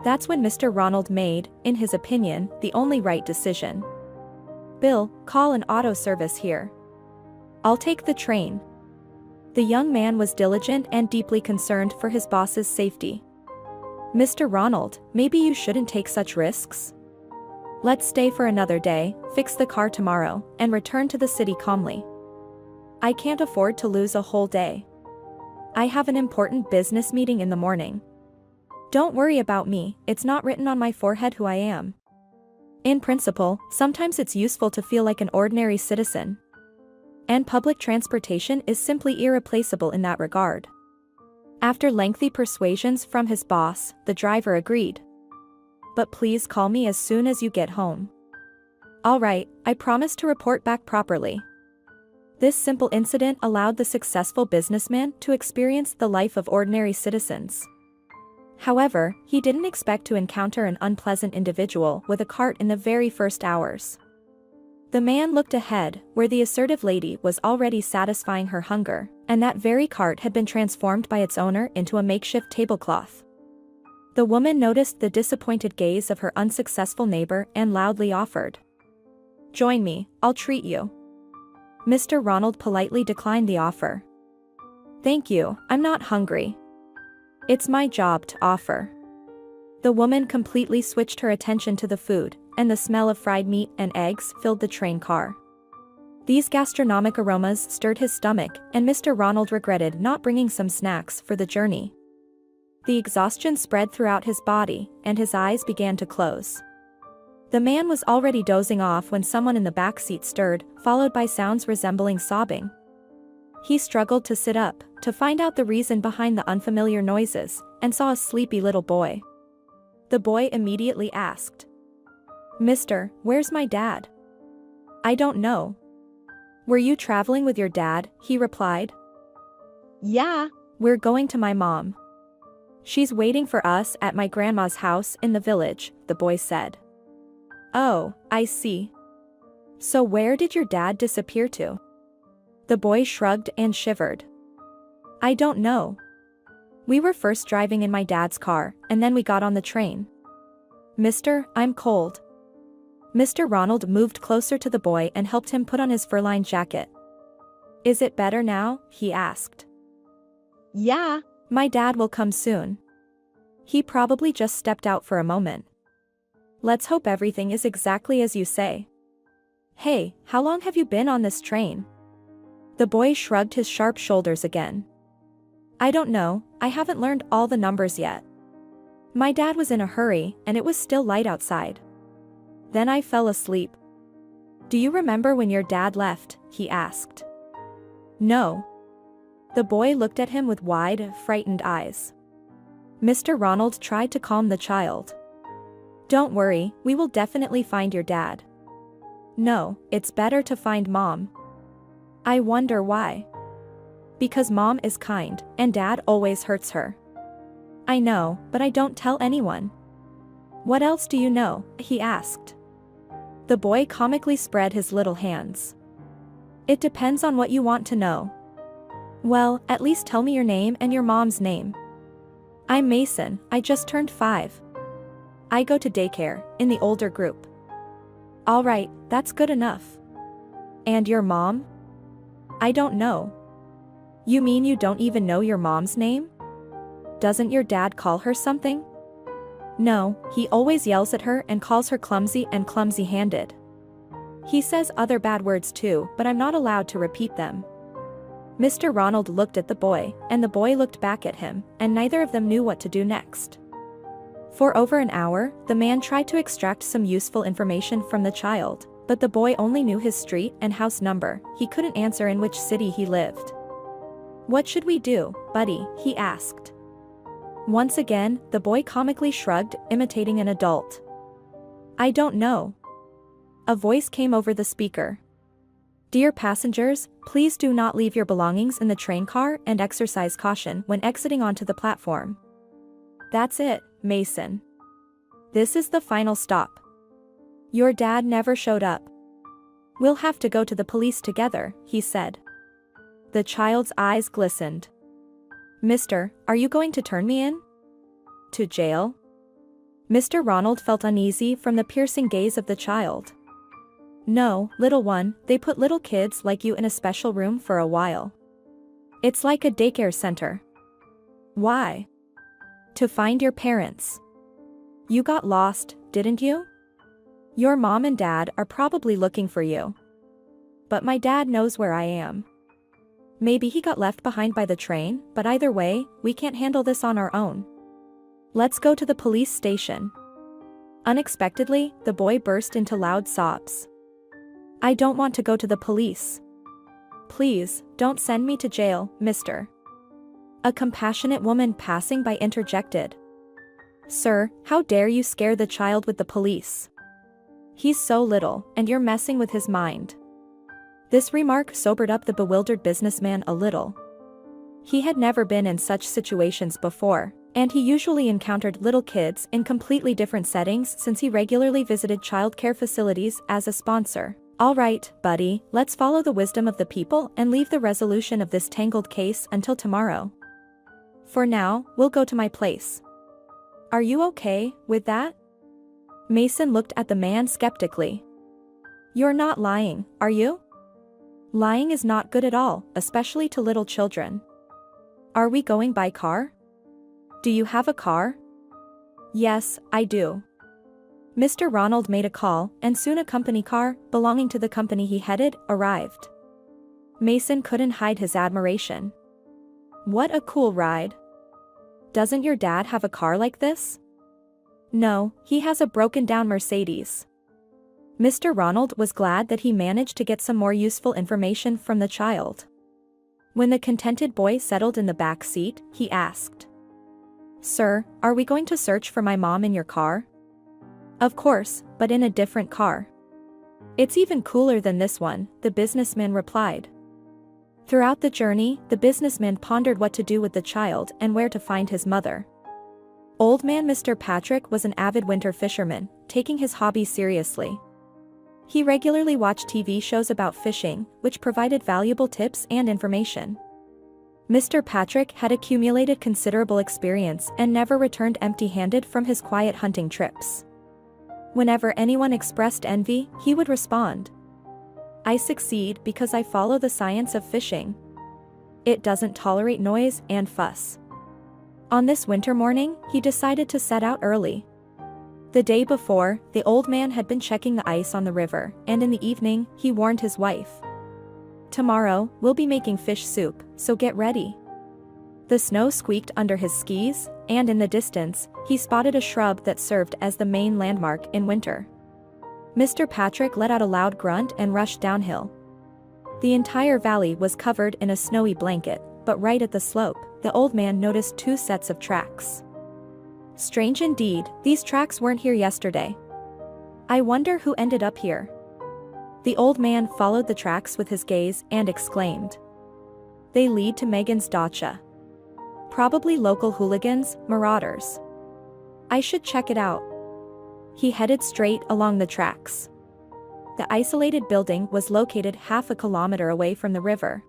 That's when Mr. Ronald made, in his opinion, the only right decision. "Bill, call an auto service here. I'll take the train." The young man was diligent and deeply concerned for his boss's safety. "Mr. Ronald, maybe you shouldn't take such risks. Let's stay for another day, fix the car tomorrow, and return to the city calmly. I can't afford to lose a whole day. I have an important business meeting in the morning. Don't worry about me, it's not written on my forehead who I am." In principle, sometimes it's useful to feel like an ordinary citizen. And public transportation is simply irreplaceable in that regard. After lengthy persuasions from his boss, the driver agreed. "But please call me as soon as you get home." "All right, I promise to report back properly." This simple incident allowed the successful businessman to experience the life of ordinary citizens. However, he didn't expect to encounter an unpleasant individual with a cart in the very first hours. The man looked ahead, where the assertive lady was already satisfying her hunger, and that very cart had been transformed by its owner into a makeshift tablecloth. The woman noticed the disappointed gaze of her unsuccessful neighbor and loudly offered, "Join me, I'll treat you." Mr. Ronald politely declined the offer. "Thank you, I'm not hungry. It's my job to offer." The woman completely switched her attention to the food, and the smell of fried meat and eggs filled the train car. These gastronomic aromas stirred his stomach, and Mr. Ronald regretted not bringing some snacks for the journey. The exhaustion spread throughout his body, and his eyes began to close. The man was already dozing off when someone in the back seat stirred, followed by sounds resembling sobbing. He struggled to sit up, to find out the reason behind the unfamiliar noises, and saw a sleepy little boy. The boy immediately asked, "Mister, where's my dad?" "I don't know." "Were you traveling with your dad?" he replied. Yeah. "We're going to my mom. She's waiting for us at my grandma's house in the village," the boy said. "Oh, I see. So where did your dad disappear to?" The boy shrugged and shivered. "I don't know. We were first driving in my dad's car, and then we got on the train." "Mister, I'm cold." Mr. Ronald moved closer to the boy and helped him put on his fur-lined jacket. "Is it better now?" he asked. Yeah. "My dad will come soon. He probably just stepped out for a moment. Let's hope everything is exactly as you say." "Hey, how long have you been on this train?" The boy shrugged his sharp shoulders again. "I don't know, I haven't learned all the numbers yet. My dad was in a hurry, and it was still light outside. Then I fell asleep." "Do you remember when your dad left?" he asked. "No." The boy looked at him with wide, frightened eyes. Mr. Ronald tried to calm the child. "Don't worry, we will definitely find your dad." "No, it's better to find Mom." "I wonder why." "Because Mom is kind, and Dad always hurts her." "I know, but I don't tell anyone." "What else do you know?" he asked. The boy comically spread his little hands. "It depends on what you want to know." "Well, at least tell me your name and your mom's name." "I'm Mason, I just turned 5. I go to daycare, in the older group." "All right, that's good enough." "And your mom?" "I don't know." "You mean you don't even know your mom's name? Doesn't your dad call her something?" "No, he always yells at her and calls her clumsy and clumsy-handed. He says other bad words too, but I'm not allowed to repeat them." Mr. Ronald looked at the boy, and the boy looked back at him, and neither of them knew what to do next. For over an hour, the man tried to extract some useful information from the child, but the boy only knew his street and house number. He couldn't answer in which city he lived. "What should we do, buddy?" he asked. Once again, the boy comically shrugged, imitating an adult. "I don't know." A voice came over the speaker. "Dear passengers, please do not leave your belongings in the train car and exercise caution when exiting onto the platform." "That's it, Mason. This is the final stop. Your dad never showed up. We'll have to go to the police together," he said. The child's eyes glistened. "Mister, are you going to turn me in? To jail?" Mr. Ronald felt uneasy from the piercing gaze of the child. "No, little one, they put little kids like you in a special room for a while. It's like a daycare center." "Why?" "To find your parents. You got lost, didn't you? Your mom and dad are probably looking for you. But my dad knows where I am. Maybe he got left behind by the train, but either way, we can't handle this on our own. Let's go to the police station." Unexpectedly, the boy burst into loud sobs. "I don't want to go to the police. Please, don't send me to jail, mister." A compassionate woman passing by interjected. "Sir, how dare you scare the child with the police? He's so little, and you're messing with his mind." This remark sobered up the bewildered businessman a little. He had never been in such situations before, and he usually encountered little kids in completely different settings since he regularly visited childcare facilities as a sponsor. "All right, buddy, let's follow the wisdom of the people and leave the resolution of this tangled case until tomorrow. For now, we'll go to my place. Are you okay with that?" Mason looked at the man skeptically. "You're not lying, are you? Lying is not good at all, especially to little children. Are we going by car? Do you have a car?" "Yes, I do." Mr. Ronald made a call, and soon a company car, belonging to the company he headed, arrived. Mason couldn't hide his admiration. "What a cool ride. Doesn't your dad have a car like this?" "No, he has a broken-down Mercedes." Mr. Ronald was glad that he managed to get some more useful information from the child. When the contented boy settled in the back seat, he asked, "Sir, are we going to search for my mom in your car?" "Of course, but in a different car." "It's even cooler than this one," the businessman replied. Throughout the journey, the businessman pondered what to do with the child and where to find his mother. Old man Mr. Patrick was an avid winter fisherman, taking his hobby seriously. He regularly watched TV shows about fishing, which provided valuable tips and information. Mr. Patrick had accumulated considerable experience and never returned empty-handed from his quiet hunting trips. Whenever anyone expressed envy, he would respond, "I succeed because I follow the science of fishing. It doesn't tolerate noise and fuss." On this winter morning, he decided to set out early. The day before, the old man had been checking the ice on the river, and in the evening, he warned his wife, "Tomorrow, we'll be making fish soup, so get ready." The snow squeaked under his skis, and in the distance, he spotted a shrub that served as the main landmark in winter. Mr. Patrick let out a loud grunt and rushed downhill. The entire valley was covered in a snowy blanket, but right at the slope, the old man noticed two sets of tracks. Strange indeed, these tracks weren't here yesterday. I wonder who ended up here. The old man followed the tracks with his gaze and exclaimed, "They lead to Megan's dacha. Probably local hooligans, marauders. I should check it out." He headed straight along the tracks. The isolated building was located half a kilometer away from the river.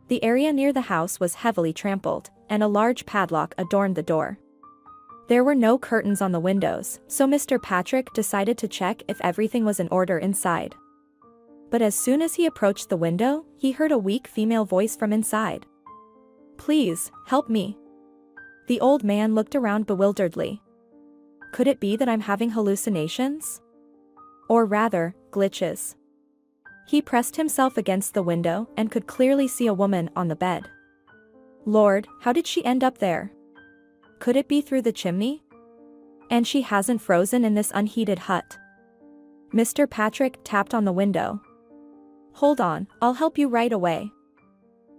The area near the house was heavily trampled, and a large padlock adorned the door. There were no curtains on the windows, so Mr. Patrick decided to check if everything was in order inside. But as soon as he approached the window, he heard a weak female voice from inside. "Please, help me." The old man looked around bewilderedly. Could it be that I'm having hallucinations? Or rather, glitches? He pressed himself against the window and could clearly see a woman on the bed. Lord, how did she end up there? Could it be through the chimney? And she hasn't frozen in this unheated hut. Mr. Patrick tapped on the window. "Hold on, I'll help you right away."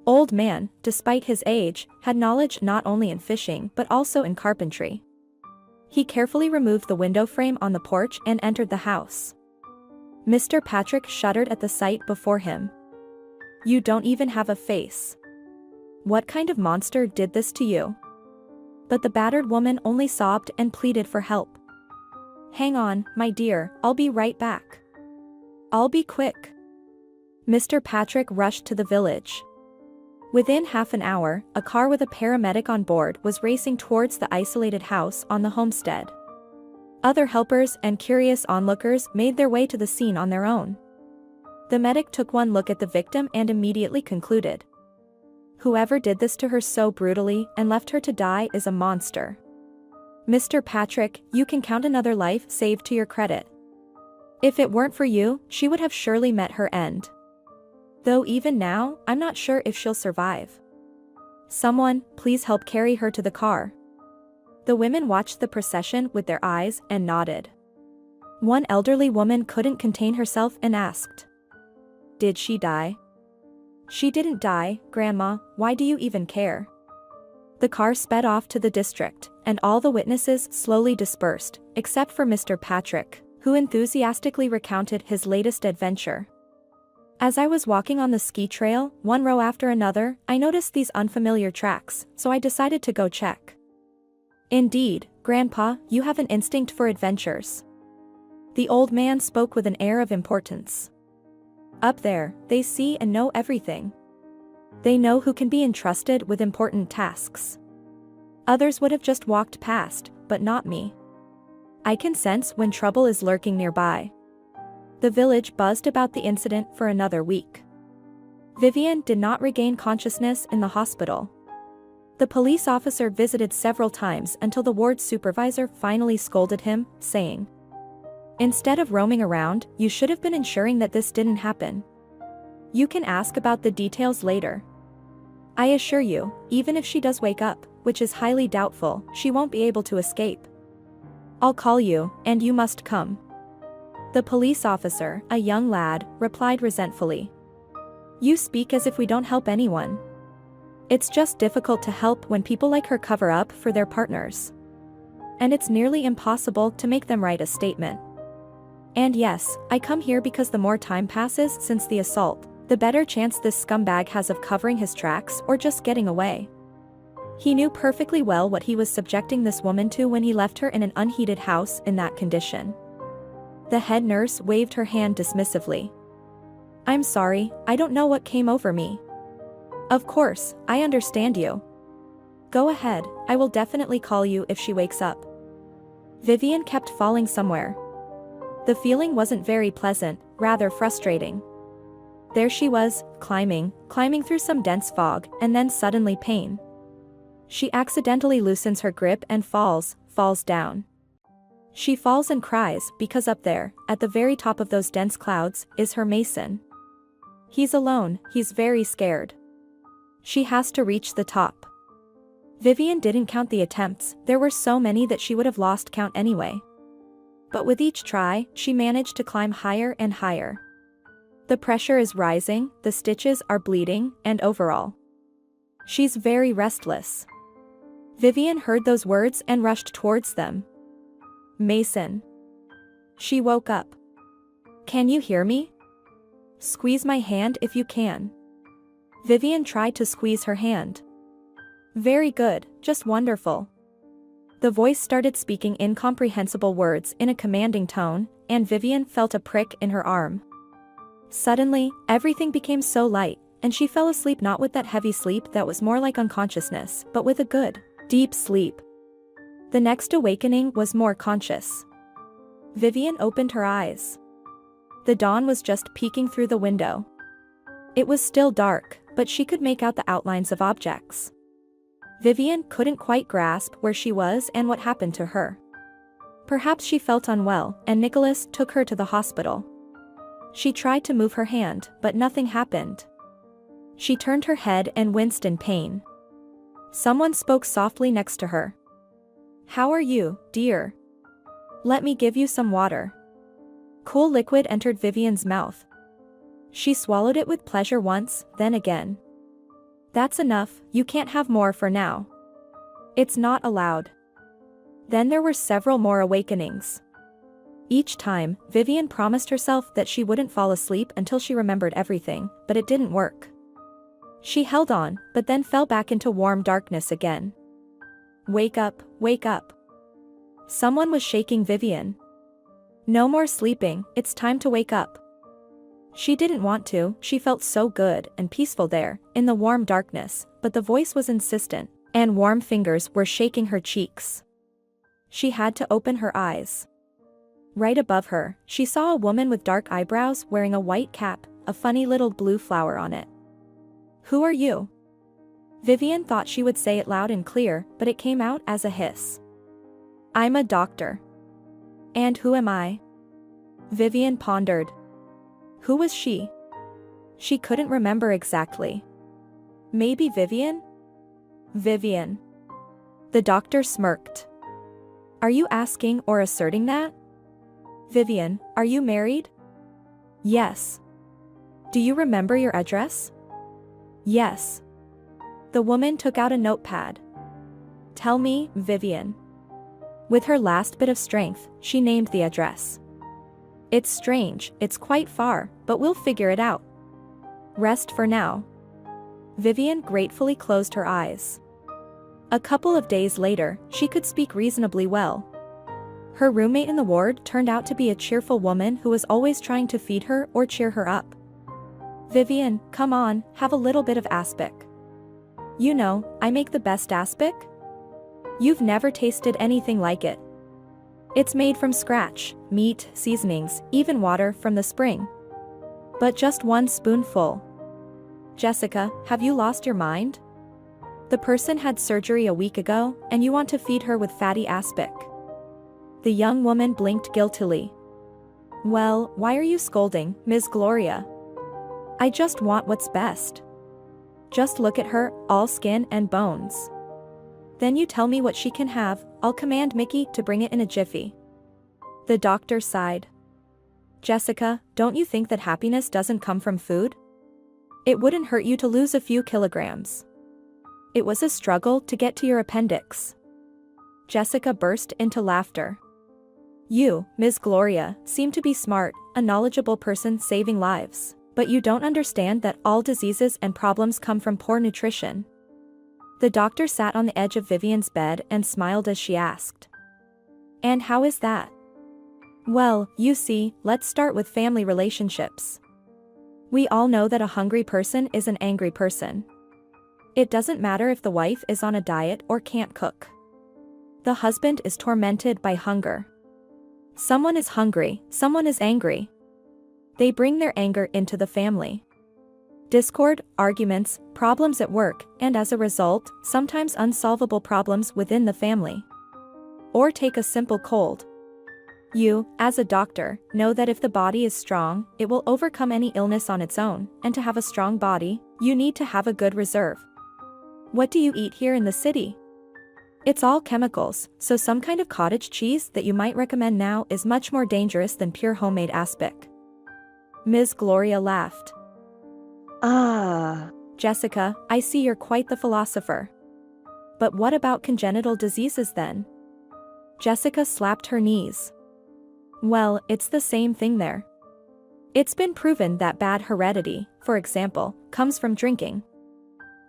Old man, despite his age, had knowledge not only in fishing but also in carpentry. He carefully removed the window frame on the porch and entered the house. Mr. Patrick shuddered at the sight before him. "You don't even have a face. What kind of monster did this to you?" But the battered woman only sobbed and pleaded for help. "Hang on, my dear, I'll be right back. I'll be quick." Mr. Patrick rushed to the village. Within half an hour, a car with a paramedic on board was racing towards the isolated house on the homestead. Other helpers and curious onlookers made their way to the scene on their own. The medic took one look at the victim and immediately concluded, "Whoever did this to her so brutally and left her to die is a monster. Mr. Patrick, you can count another life saved to your credit. If it weren't for you, she would have surely met her end. Though even now, I'm not sure if she'll survive. Someone, please help carry her to the car." The women watched the procession with their eyes and nodded. One elderly woman couldn't contain herself and asked, "Did she die?" "She didn't die, Grandma, why do you even care?" The car sped off to the district, and all the witnesses slowly dispersed, except for Mr. Patrick, who enthusiastically recounted his latest adventure. "As I was walking on the ski trail, one row after another, I noticed these unfamiliar tracks, so I decided to go check." "Indeed, Grandpa, you have an instinct for adventures." The old man spoke with an air of importance. "Up there, they see and know everything. They know who can be entrusted with important tasks. Others would have just walked past, but not me. I can sense when trouble is lurking nearby." The village buzzed about the incident for another week. Vivian did not regain consciousness in the hospital. The police officer visited several times until the ward supervisor finally scolded him, saying, "Instead of roaming around, you should have been ensuring that this didn't happen. You can ask about the details later. I assure you, even if she does wake up, which is highly doubtful, she won't be able to escape. I'll call you, and you must come." The police officer, a young lad, replied resentfully. You speak as if we don't help anyone. It's just difficult to help when people like her cover up for their partners. And it's nearly impossible to make them write a statement. And yes, I come here because the more time passes since the assault, the better chance this scumbag has of covering his tracks or just getting away. He knew perfectly well what he was subjecting this woman to when he left her in an unheated house in that condition. The head nurse waved her hand dismissively. I'm sorry, I don't know what came over me. Of course, I understand you. Go ahead, I will definitely call you if she wakes up. Vivian kept falling somewhere. The feeling wasn't very pleasant, rather frustrating. There she was, climbing through some dense fog, and then suddenly pain. She accidentally loosens her grip and falls down. She falls and cries because up there, at the very top of those dense clouds, is her Mason. He's alone, he's very scared. She has to reach the top. Vivian didn't count the attempts, there were so many that she would have lost count anyway. But with each try, she managed to climb higher and higher. The pressure is rising, the stitches are bleeding, and overall, she's very restless. Vivian heard those words and rushed towards them. Mason. She woke up. Can you hear me? Squeeze my hand if you can. Vivian tried to squeeze her hand. Very good, just wonderful. The voice started speaking incomprehensible words in a commanding tone, and Vivian felt a prick in her arm. Suddenly, everything became so light, and she fell asleep, not with that heavy sleep that was more like unconsciousness, but with a good, deep sleep. The next awakening was more conscious. Vivian opened her eyes. The dawn was just peeking through the window. It was still dark, but she could make out the outlines of objects. Vivian couldn't quite grasp where she was and what happened to her. Perhaps she felt unwell, and Nicholas took her to the hospital. She tried to move her hand, but nothing happened. She turned her head and winced in pain. Someone spoke softly next to her. How are you, dear? Let me give you some water. Cool liquid entered Vivian's mouth. She swallowed it with pleasure once, then again. That's enough, you can't have more for now. It's not allowed. Then there were several more awakenings. Each time, Vivian promised herself that she wouldn't fall asleep until she remembered everything, but it didn't work. She held on, but then fell back into warm darkness again. Wake up, wake up. Someone was shaking Vivian. No more sleeping, it's time to wake up. She didn't want to, she felt so good and peaceful there, in the warm darkness, but the voice was insistent, and warm fingers were shaking her cheeks. She had to open her eyes. Right above her, she saw a woman with dark eyebrows wearing a white cap, a funny little blue flower on it. Who are you? Vivian thought she would say it loud and clear, but it came out as a hiss. I'm a doctor. And who am I? Vivian pondered. Who was she? She couldn't remember exactly. Maybe Vivian? Vivian. The doctor smirked. Are you asking or asserting that? Vivian, are you married? Yes. Do you remember your address? Yes. The woman took out a notepad. Tell me, Vivian. With her last bit of strength, she named the address. It's strange, it's quite far, but we'll figure it out. Rest for now. Vivian gratefully closed her eyes. A couple of days later, she could speak reasonably well. Her roommate in the ward turned out to be a cheerful woman who was always trying to feed her or cheer her up. Vivian, come on, have a little bit of aspic. You know, I make the best aspic. You've never tasted anything like it. It's made from scratch, meat, seasonings, even water from the spring. But just one spoonful. Jessica, have you lost your mind? The person had surgery a week ago, and you want to feed her with fatty aspic. The young woman blinked guiltily. Well, why are you scolding, Ms. Gloria? I just want what's best. Just look at her, all skin and bones. Then you tell me what she can have, I'll command Mickey to bring it in a jiffy. The doctor sighed. Jessica, don't you think that happiness doesn't come from food? It wouldn't hurt you to lose a few kilograms. It was a struggle to get to your appendix. Jessica burst into laughter. You, Ms. Gloria, seem to be smart, a knowledgeable person saving lives, but you don't understand that all diseases and problems come from poor nutrition. The doctor sat on the edge of Vivian's bed and smiled as she asked. And how is that? Well, you see, let's start with family relationships. We all know that a hungry person is an angry person. It doesn't matter if the wife is on a diet or can't cook. The husband is tormented by hunger. Someone is hungry, someone is angry. They bring their anger into the family. Discord, arguments, problems at work, and as a result, sometimes unsolvable problems within the family. Or take a simple cold. You, as a doctor, know that if the body is strong, it will overcome any illness on its own, and to have a strong body, you need to have a good reserve. What do you eat here in the city? It's all chemicals, so some kind of cottage cheese that you might recommend now is much more dangerous than pure homemade aspic. Ms. Gloria laughed. Ah. Jessica, I see you're quite the philosopher. But what about congenital diseases then? Jessica slapped her knees. Well, it's the same thing there. It's been proven that bad heredity, for example, comes from drinking.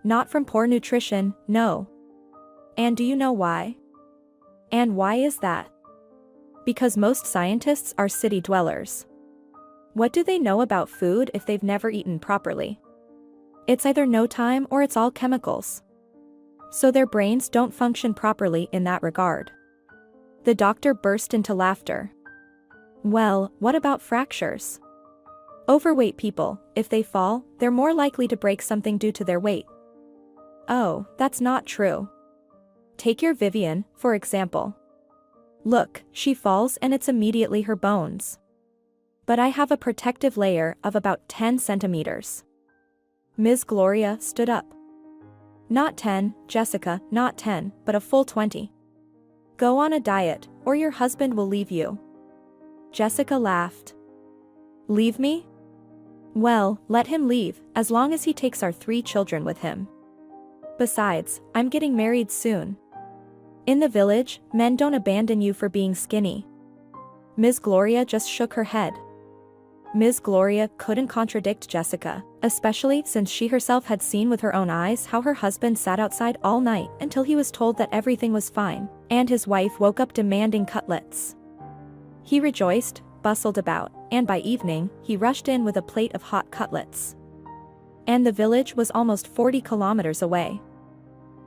Not from poor nutrition, no. And do you know why? And why is that? Because most scientists are city dwellers. What do they know about food if they've never eaten properly? It's either no time or it's all chemicals. So their brains don't function properly in that regard. The doctor burst into laughter. Well, what about fractures? Overweight people, if they fall, they're more likely to break something due to their weight. Oh, that's not true. Take your Vivian, for example. Look, she falls and it's immediately her bones. But I have a protective layer of about 10 centimeters. Ms. Gloria stood up. Not 10, Jessica, not 10, but a full 20. Go on a diet, or your husband will leave you. Jessica laughed. Leave me? Well, let him leave, as long as he takes our 3 children with him. Besides, I'm getting married soon. In the village, men don't abandon you for being skinny. Ms. Gloria just shook her head. Ms. Gloria couldn't contradict Jessica, especially since she herself had seen with her own eyes how her husband sat outside all night until he was told that everything was fine, and his wife woke up demanding cutlets. He rejoiced, bustled about, and by evening, he rushed in with a plate of hot cutlets. And the village was almost 40 kilometers away.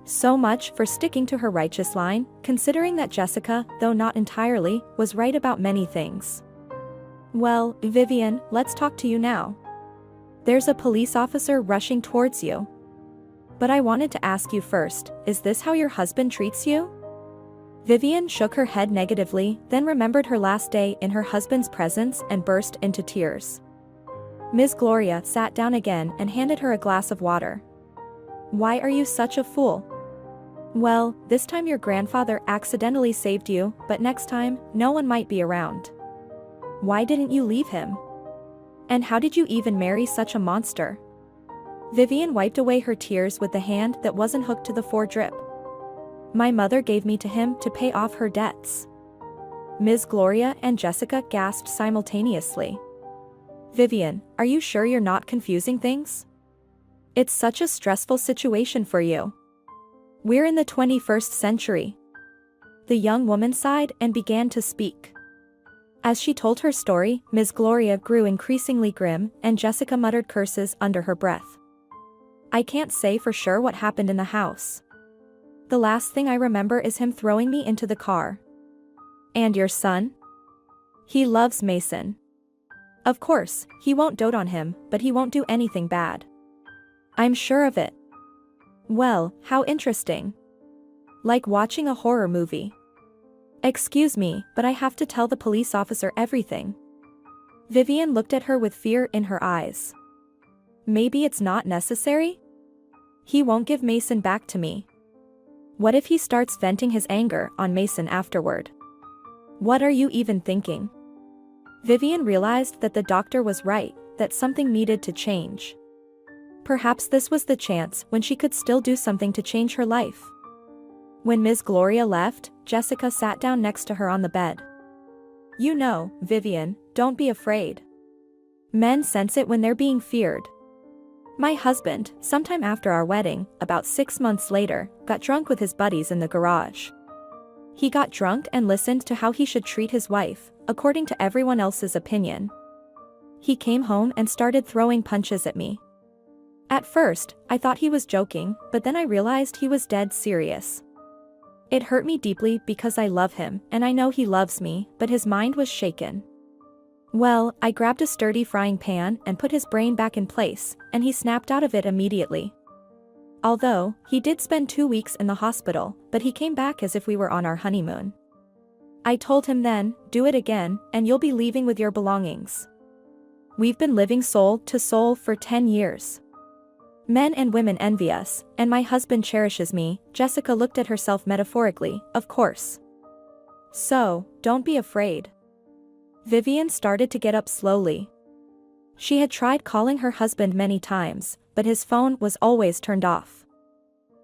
So much for sticking to her righteous line, considering that Jessica, though not entirely, was right about many things. Well, Vivian, let's talk to you now. There's a police officer rushing towards you. But I wanted to ask you first, is this how your husband treats you? Vivian shook her head negatively, then remembered her last day in her husband's presence and burst into tears. Ms. Gloria sat down again and handed her a glass of water. Why are you such a fool? Well, this time your grandfather accidentally saved you, but next time, no one might be around. Why didn't you leave him? And how did you even marry such a monster? Vivian wiped away her tears with the hand that wasn't hooked to the foredrip. My mother gave me to him to pay off her debts. Ms. Gloria and Jessica gasped simultaneously. Vivian, are you sure you're not confusing things? It's such a stressful situation for you. We're in the 21st century. The young woman sighed and began to speak. As she told her story, Ms. Gloria grew increasingly grim, and Jessica muttered curses under her breath. I can't say for sure what happened in the house. The last thing I remember is him throwing me into the car. And your son? He loves Mason. Of course, he won't dote on him, but he won't do anything bad. I'm sure of it. Well, how interesting. Like watching a horror movie. Excuse me, but I have to tell the police officer everything. Vivian looked at her with fear in her eyes. Maybe it's not necessary? He won't give Mason back to me. What if he starts venting his anger on Mason afterward? What are you even thinking? Vivian realized that the doctor was right, that something needed to change. Perhaps this was the chance when she could still do something to change her life. When Ms. Gloria left, Jessica sat down next to her on the bed. "You know, Vivian, don't be afraid. Men sense it when they're being feared. My husband, sometime after our wedding, about 6 months later, got drunk with his buddies in the garage. He got drunk and listened to how he should treat his wife, according to everyone else's opinion. He came home and started throwing punches at me. At first, I thought he was joking, but then I realized he was dead serious. It hurt me deeply because I love him and I know he loves me, but his mind was shaken. Well, I grabbed a sturdy frying pan and put his brain back in place, and he snapped out of it immediately. Although, he did spend 2 weeks in the hospital, but he came back as if we were on our honeymoon. I told him then, do it again, and you'll be leaving with your belongings. We've been living soul to soul for 10 years. Men and women envy us, and my husband cherishes me." Jessica looked at herself metaphorically, of course. "So, don't be afraid." Vivian started to get up slowly. She had tried calling her husband many times, but his phone was always turned off.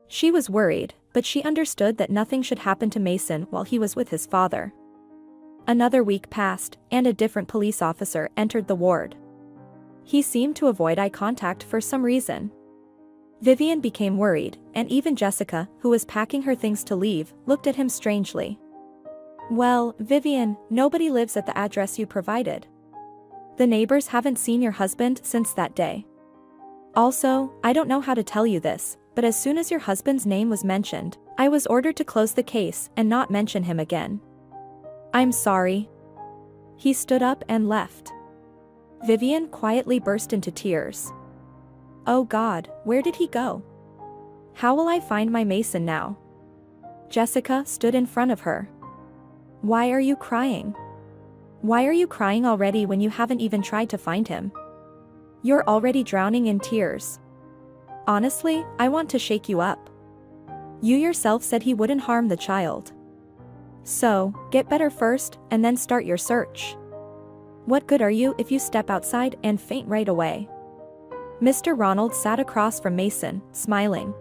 She was worried, but she understood that nothing should happen to Mason while he was with his father. Another week passed, and a different police officer entered the ward. He seemed to avoid eye contact for some reason. Vivian became worried, and even Jessica, who was packing her things to leave, looked at him strangely. "Well, Vivian, nobody lives at the address you provided. The neighbors haven't seen your husband since that day. Also, I don't know how to tell you this, but as soon as your husband's name was mentioned, I was ordered to close the case and not mention him again. I'm sorry." He stood up and left. Vivian quietly burst into tears. Oh God, where did he go? How will I find my Mason now? Jessica stood in front of her. Why are you crying? Why are you crying already when you haven't even tried to find him? You're already drowning in tears. Honestly, I want to shake you up. You yourself said he wouldn't harm the child. So, get better first, and then start your search. What good are you if you step outside and faint right away? Mr. Ronald sat across from Mason, smiling.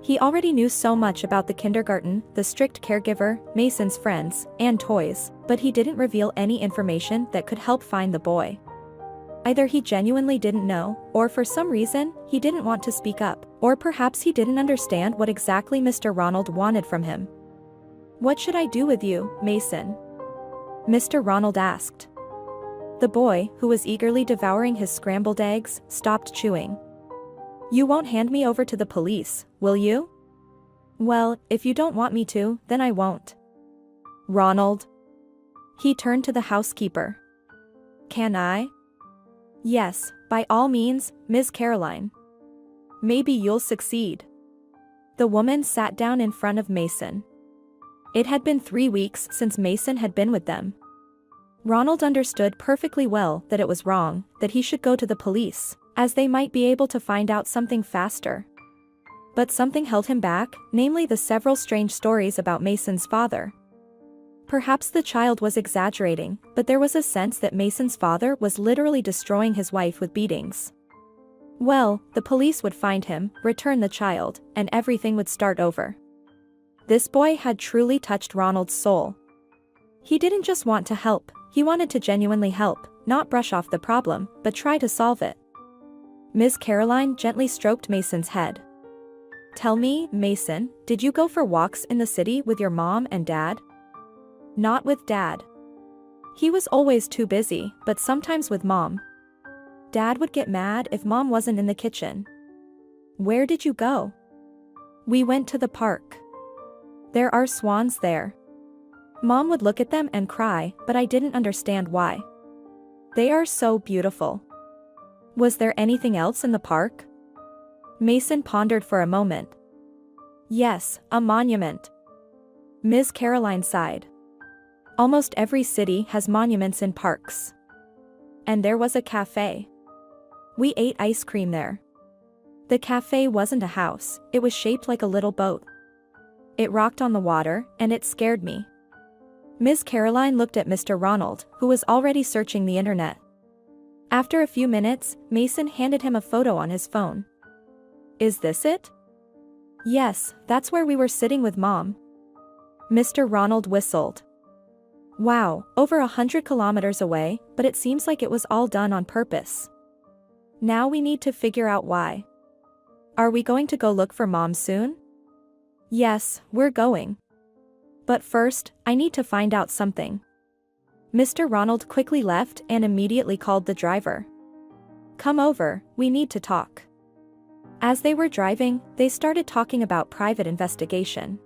He already knew so much about the kindergarten, the strict caregiver, Mason's friends, and toys, but he didn't reveal any information that could help find the boy. Either he genuinely didn't know, or for some reason, he didn't want to speak up, or perhaps he didn't understand what exactly Mr. Ronald wanted from him. What should I do with you, Mason? Mr. Ronald asked. The boy, who was eagerly devouring his scrambled eggs, stopped chewing. You won't hand me over to the police, will you? Well, if you don't want me to, then I won't. Ronald. He turned to the housekeeper. Can I? Yes, by all means, Ms. Caroline. Maybe you'll succeed. The woman sat down in front of Mason. It had been 3 weeks since Mason had been with them. Ronald understood perfectly well that it was wrong, that he should go to the police, as they might be able to find out something faster. But something held him back, namely the several strange stories about Mason's father. Perhaps the child was exaggerating, but there was a sense that Mason's father was literally destroying his wife with beatings. Well, the police would find him, return the child, and everything would start over. This boy had truly touched Ronald's soul. He didn't just want to help, he wanted to genuinely help, not brush off the problem, but try to solve it. Ms. Caroline gently stroked Mason's head. Tell me, Mason, did you go for walks in the city with your mom and dad? Not with Dad. He was always too busy, but sometimes with Mom. Dad would get mad if Mom wasn't in the kitchen. Where did you go? We went to the park. There are swans there. Mom would look at them and cry, but I didn't understand why. They are so beautiful. Was there anything else in the park? Mason pondered for a moment. Yes, a monument. Ms. Caroline sighed. Almost every city has monuments in parks. And there was a cafe. We ate ice cream there. The cafe wasn't a house, it was shaped like a little boat. It rocked on the water, and it scared me. Miss Caroline looked at Mr. Ronald, who was already searching the internet. After a few minutes, Mason handed him a photo on his phone. Is this it? Yes, that's where we were sitting with Mom. Mr. Ronald whistled. Wow, over 100 kilometers away, but it seems like it was all done on purpose. Now we need to figure out why. Are we going to go look for Mom soon? Yes, we're going. But first, I need to find out something. Mr. Ronald quickly left and immediately called the driver. Come over, we need to talk. As they were driving, they started talking about private investigation.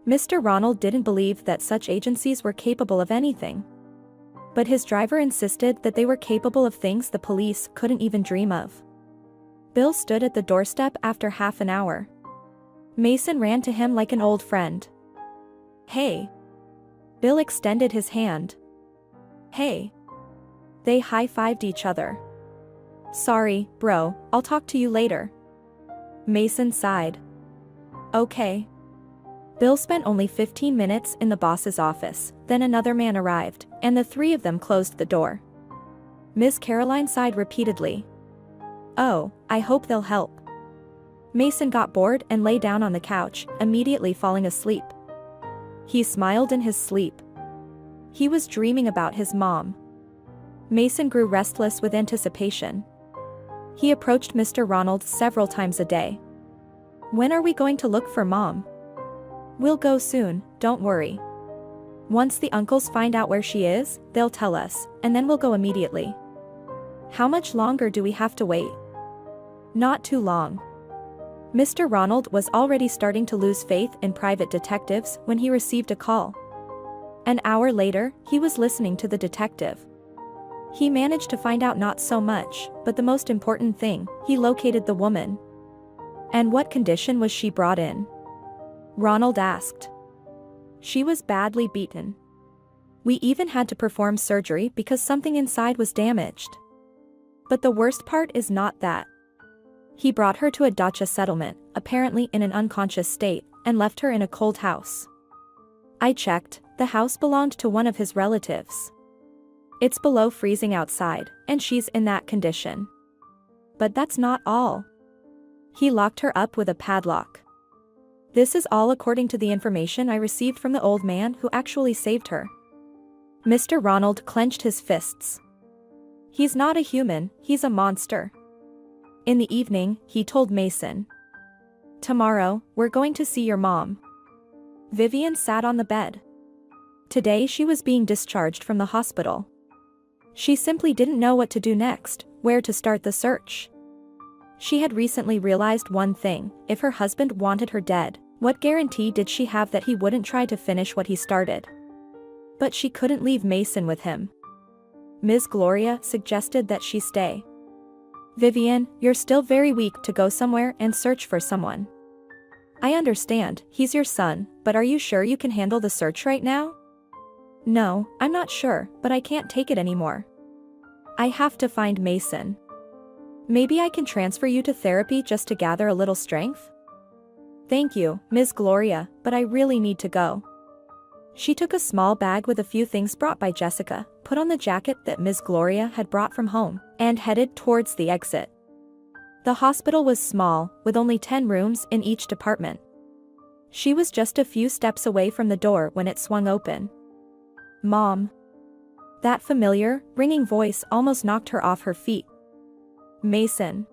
Mr. Ronald didn't believe that such agencies were capable of anything. But his driver insisted that they were capable of things the police couldn't even dream of. Bill stood at the doorstep after half an hour. Mason ran to him like an old friend. Hey. Bill extended his hand. Hey. They high-fived each other. Sorry, bro, I'll talk to you later. Mason sighed. Okay. Bill spent only 15 minutes in the boss's office, then another man arrived, and the three of them closed the door. Miss Caroline sighed repeatedly. Oh, I hope they'll help. Mason got bored and lay down on the couch, immediately falling asleep. He smiled in his sleep. He was dreaming about his mom. Mason grew restless with anticipation. He approached Mr. Ronald several times a day. When are we going to look for Mom? We'll go soon, don't worry. Once the uncles find out where she is, they'll tell us, and then we'll go immediately. How much longer do we have to wait? Not too long. Mr. Ronald was already starting to lose faith in private detectives when he received a call. An hour later, he was listening to the detective. He managed to find out not so much, but the most important thing, he located the woman. And what condition was she brought in? Ronald asked. She was badly beaten. We even had to perform surgery because something inside was damaged. But the worst part is not that. He brought her to a dacha settlement, apparently in an unconscious state, and left her in a cold house. I checked, the house belonged to one of his relatives. It's below freezing outside, and she's in that condition. But that's not all. He locked her up with a padlock. This is all according to the information I received from the old man who actually saved her. Mr. Ronald clenched his fists. He's not a human, he's a monster. In the evening, he told Mason. Tomorrow, we're going to see your mom. Vivian sat on the bed. Today she was being discharged from the hospital. She simply didn't know what to do next, where to start the search. She had recently realized one thing: if her husband wanted her dead, what guarantee did she have that he wouldn't try to finish what he started? But she couldn't leave Mason with him. Ms. Gloria suggested that she stay. Vivian, you're still very weak to go somewhere and search for someone. I understand, he's your son, but are you sure you can handle the search right now? No, I'm not sure, but I can't take it anymore. I have to find Mason. Maybe I can transfer you to therapy just to gather a little strength? Thank you, Ms. Gloria, but I really need to go. She took a small bag with a few things brought by Jessica, put on the jacket that Ms. Gloria had brought from home, and headed towards the exit. The hospital was small, with only 10 rooms in each department. She was just a few steps away from the door when it swung open. Mom. That familiar, ringing voice almost knocked her off her feet. Mason.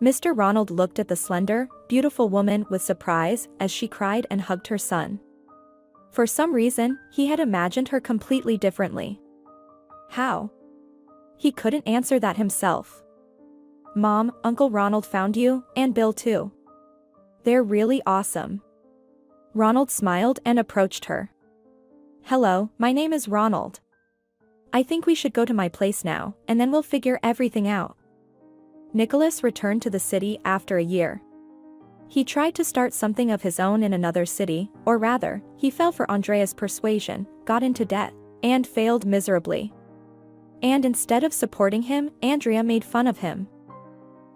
Mr. Ronald looked at the slender, beautiful woman with surprise as she cried and hugged her son. For some reason, he had imagined her completely differently. How? He couldn't answer that himself. Mom, Uncle Ronald found you, and Bill too. They're really awesome. Ronald smiled and approached her. Hello, my name is Ronald. I think we should go to my place now, and then we'll figure everything out. Nicholas returned to the city after a year. He tried to start something of his own in another city, or rather, he fell for Andrea's persuasion, got into debt, and failed miserably. And instead of supporting him, Andrea made fun of him.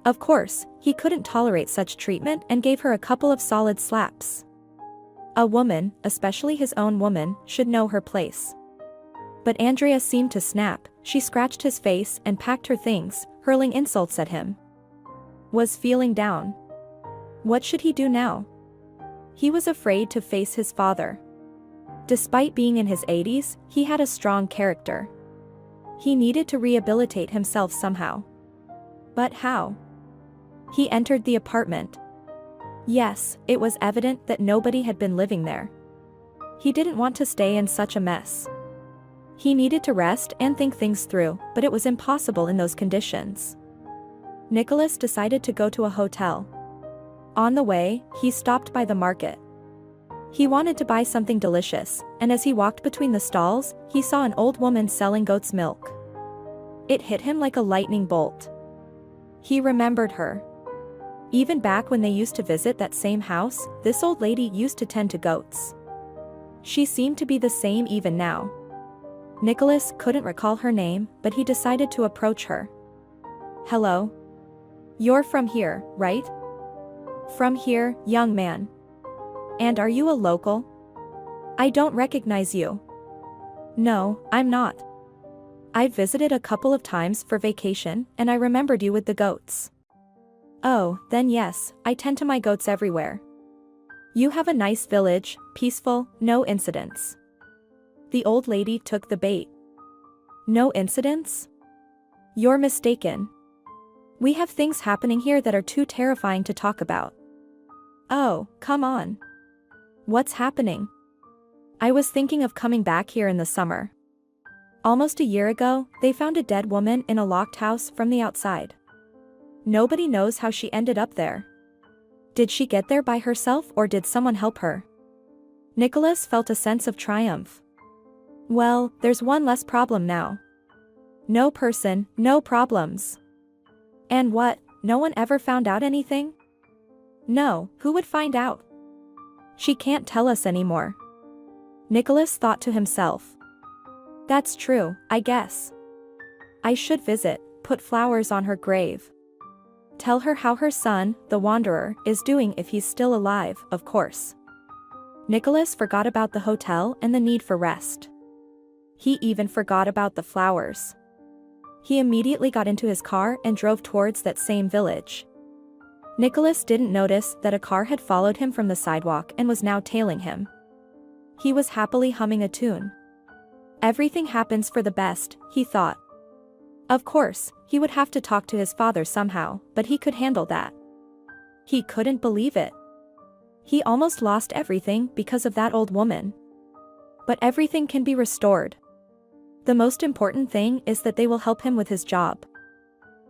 Of course, he couldn't tolerate such treatment and gave her a couple of solid slaps. A woman, especially his own woman, should know her place. But Andrea seemed to snap. She scratched his face and packed her things, hurling insults at him. Was feeling down. What should he do now? He was afraid to face his father. Despite being in his 80s, he had a strong character. He needed to rehabilitate himself somehow. But how? He entered the apartment. Yes, it was evident that nobody had been living there. He didn't want to stay in such a mess. He needed to rest and think things through, but it was impossible in those conditions. Nicholas decided to go to a hotel. On the way, he stopped by the market. He wanted to buy something delicious, and as he walked between the stalls, he saw an old woman selling goat's milk. It hit him like a lightning bolt. He remembered her. Even back when they used to visit that same house, this old lady used to tend to goats. She seemed to be the same even now. Nicholas couldn't recall her name, but he decided to approach her. Hello? You're from here, right? From here, young man. And are you a local? I don't recognize you. No, I'm not. I've visited a couple of times for vacation, and I remembered you with the goats. Oh, then yes, I tend to my goats everywhere. You have a nice village, peaceful, no incidents. The old lady took the bait. No incidents? You're mistaken. We have things happening here that are too terrifying to talk about. Oh, come on. What's happening? I was thinking of coming back here in the summer. Almost a year ago, they found a dead woman in a locked house from the outside. Nobody knows how she ended up there. Did she get there by herself or did someone help her? Nicholas felt a sense of triumph. Well, there's one less problem now. No person, no problems. And what, no one ever found out anything? No, who would find out? She can't tell us anymore. Nicholas thought to himself. That's true, I guess. I should visit, put flowers on her grave. Tell her how her son, the wanderer, is doing if he's still alive, of course. Nicholas forgot about the hotel and the need for rest. He even forgot about the flowers. He immediately got into his car and drove towards that same village. Nicholas didn't notice that a car had followed him from the sidewalk and was now tailing him. He was happily humming a tune. Everything happens for the best, he thought. Of course, he would have to talk to his father somehow, but he could handle that. He couldn't believe it. He almost lost everything because of that old woman. But everything can be restored. The most important thing is that they will help him with his job.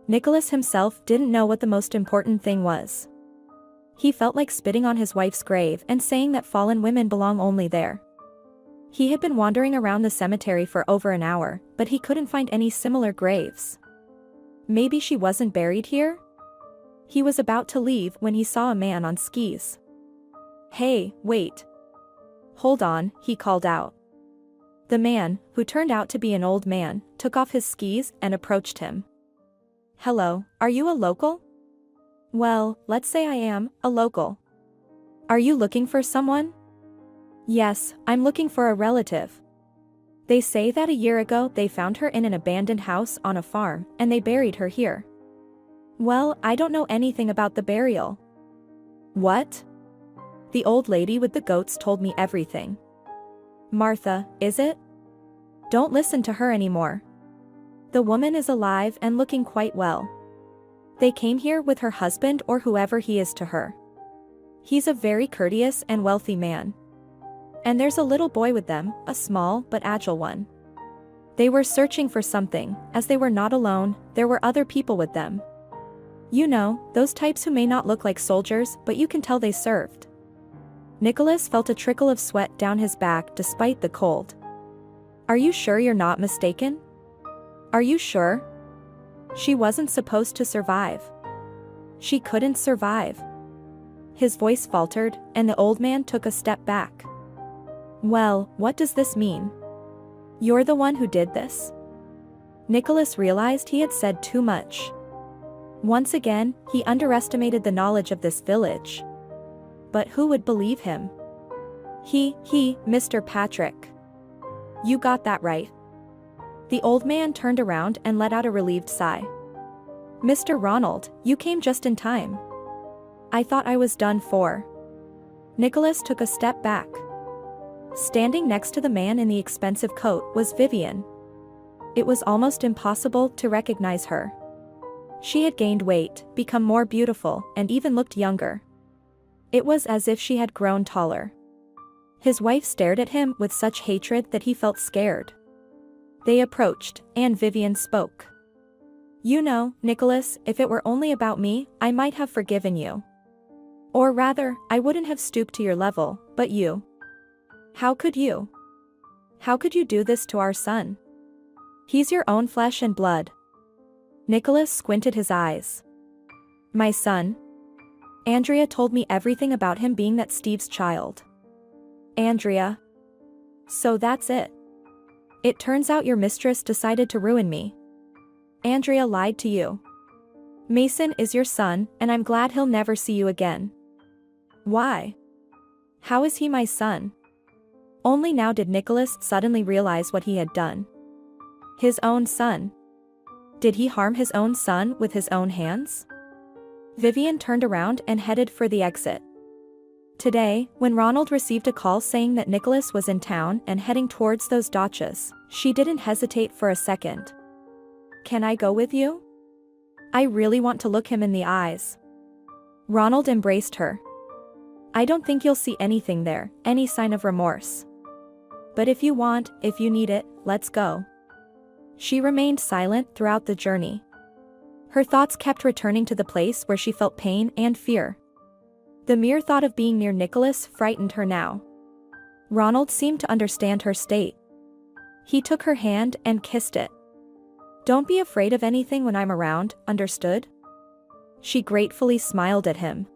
Nicholas himself didn't know what the most important thing was. He felt like spitting on his wife's grave and saying that fallen women belong only there. He had been wandering around the cemetery for over an hour, but he couldn't find any similar graves. Maybe she wasn't buried here? He was about to leave when he saw a man on skis. Hey, wait. Hold on, he called out. The man, who turned out to be an old man, took off his skis and approached him. Hello, are you a local? Well, let's say I am, a local. Are you looking for someone? Yes, I'm looking for a relative. They say that a year ago they found her in an abandoned house on a farm, and they buried her here. Well, I don't know anything about the burial. What? The old lady with the goats told me everything. Martha, is it? Don't listen to her anymore. The woman is alive and looking quite well. They came here with her husband or whoever he is to her. He's a very courteous and wealthy man. And there's a little boy with them, a small but agile one. They were searching for something, as they were not alone, there were other people with them. You know, those types who may not look like soldiers, but you can tell they served. Nicholas felt a trickle of sweat down his back despite the cold. Are you sure you're not mistaken? Are you sure? She wasn't supposed to survive. She couldn't survive. His voice faltered, and the old man took a step back. Well, what does this mean? You're the one who did this? Nicholas realized he had said too much. Once again, he underestimated the knowledge of this village. But who would believe him? Mr. Patrick. You got that right. The old man turned around and let out a relieved sigh. Mr. Ronald, you came just in time. I thought I was done for. Nicholas took a step back. Standing next to the man in the expensive coat was Vivian. It was almost impossible to recognize her. She had gained weight, become more beautiful, and even looked younger. It was as if she had grown taller. His wife stared at him with such hatred that he felt scared. They approached, and Vivian spoke. You know, Nicholas, if it were only about me, I might have forgiven you. Or rather, I wouldn't have stooped to your level, but you. How could you? How could you do this to our son? He's your own flesh and blood. Nicholas squinted his eyes. My son? Andrea told me everything about him being that Steve's child. Andrea? So that's it. It turns out your mistress decided to ruin me. Andrea lied to you. Mason is your son, and I'm glad he'll never see you again. Why? How is he my son? Only now did Nicholas suddenly realize what he had done. His own son. Did he harm his own son with his own hands? Vivian turned around and headed for the exit. Today, when Ronald received a call saying that Nicholas was in town and heading towards those dachas, she didn't hesitate for a second. Can I go with you? I really want to look him in the eyes. Ronald embraced her. I don't think you'll see anything there, any sign of remorse. But if you want, if you need it, let's go. She remained silent throughout the journey. Her thoughts kept returning to the place where she felt pain and fear. The mere thought of being near Nicholas frightened her now. Ronald seemed to understand her state. He took her hand and kissed it. Don't be afraid of anything when I'm around, understood? She gratefully smiled at him.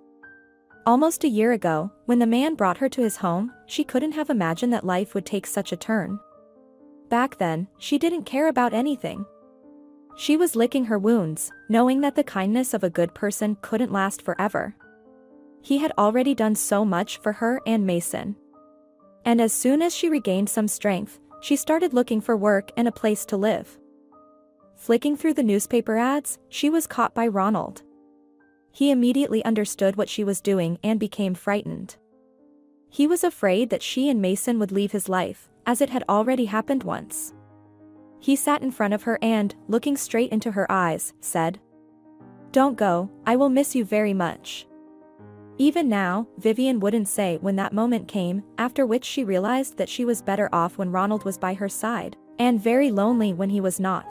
Almost a year ago, when the man brought her to his home, she couldn't have imagined that life would take such a turn. Back then, she didn't care about anything. She was licking her wounds, knowing that the kindness of a good person couldn't last forever. He had already done so much for her and Mason. And as soon as she regained some strength, she started looking for work and a place to live. Flicking through the newspaper ads, she was caught by Ronald. He immediately understood what she was doing and became frightened. He was afraid that she and Mason would leave his life, as it had already happened once. He sat in front of her and, looking straight into her eyes, said, "Don't go, I will miss you very much." Even now, Vivian wouldn't say when that moment came, after which she realized that she was better off when Ronald was by her side, and very lonely when he was not.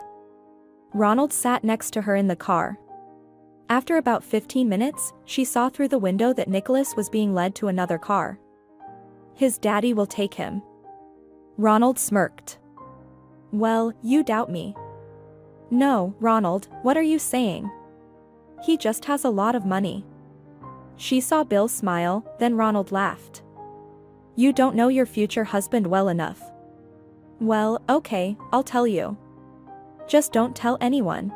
Ronald sat next to her in the car. After about 15 minutes, she saw through the window that Nicholas was being led to another car. His daddy will take him. Ronald smirked. Well, you doubt me. No, Ronald, what are you saying? He just has a lot of money. She saw Bill smile, then Ronald laughed. You don't know your future husband well enough. Well, okay, I'll tell you. Just don't tell anyone.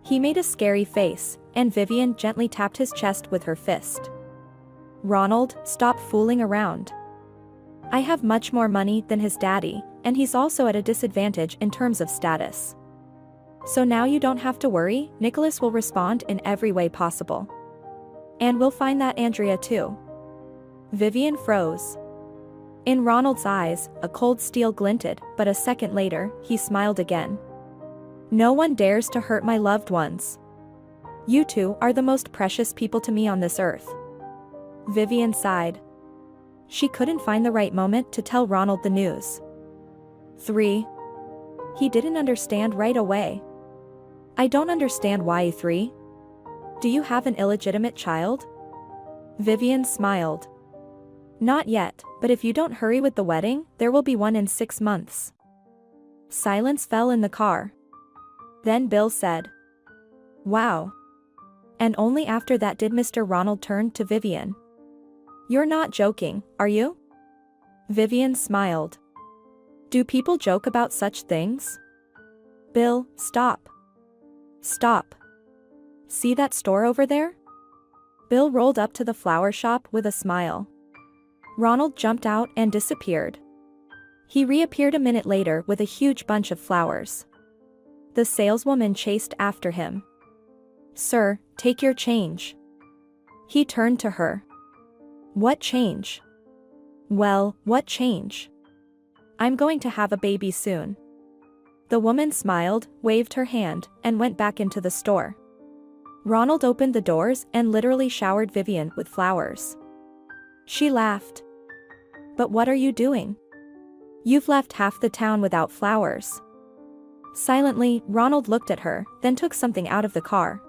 He made a scary face, and Vivian gently tapped his chest with her fist. Ronald, stop fooling around. I have much more money than his daddy, and he's also at a disadvantage in terms of status. So now you don't have to worry, Nicholas will respond in every way possible. And we'll find that Andrea too. Vivian froze. In Ronald's eyes, a cold steel glinted, but a second later, he smiled again. No one dares to hurt my loved ones. You two are the most precious people to me on this earth. Vivian sighed. She couldn't find the right moment to tell Ronald the news. 3. He didn't understand right away. I don't understand why 3. Do you have an illegitimate child? Vivian smiled. Not yet, but if you don't hurry with the wedding, there will be one in 6 months. Silence fell in the car. Then Bill said, Wow. And only after that did Mr. Ronald turn to Vivian. You're not joking, are you? Vivian smiled. Do people joke about such things? Bill, stop. Stop. See that store over there? Bill rolled up to the flower shop with a smile. Ronald jumped out and disappeared. He reappeared a minute later with a huge bunch of flowers. The saleswoman chased after him. "Sir, take your change." He turned to her. "What change?" "Well, what change? I'm going to have a baby soon." The woman smiled, waved her hand, and went back into the store. Ronald opened the doors and literally showered Vivian with flowers. She laughed. "But what are you doing? You've left half the town without flowers." Silently, Ronald looked at her, then took something out of the car.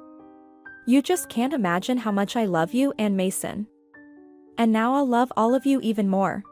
"You just can't imagine how much I love you and Mason. And now I'll love all of you even more."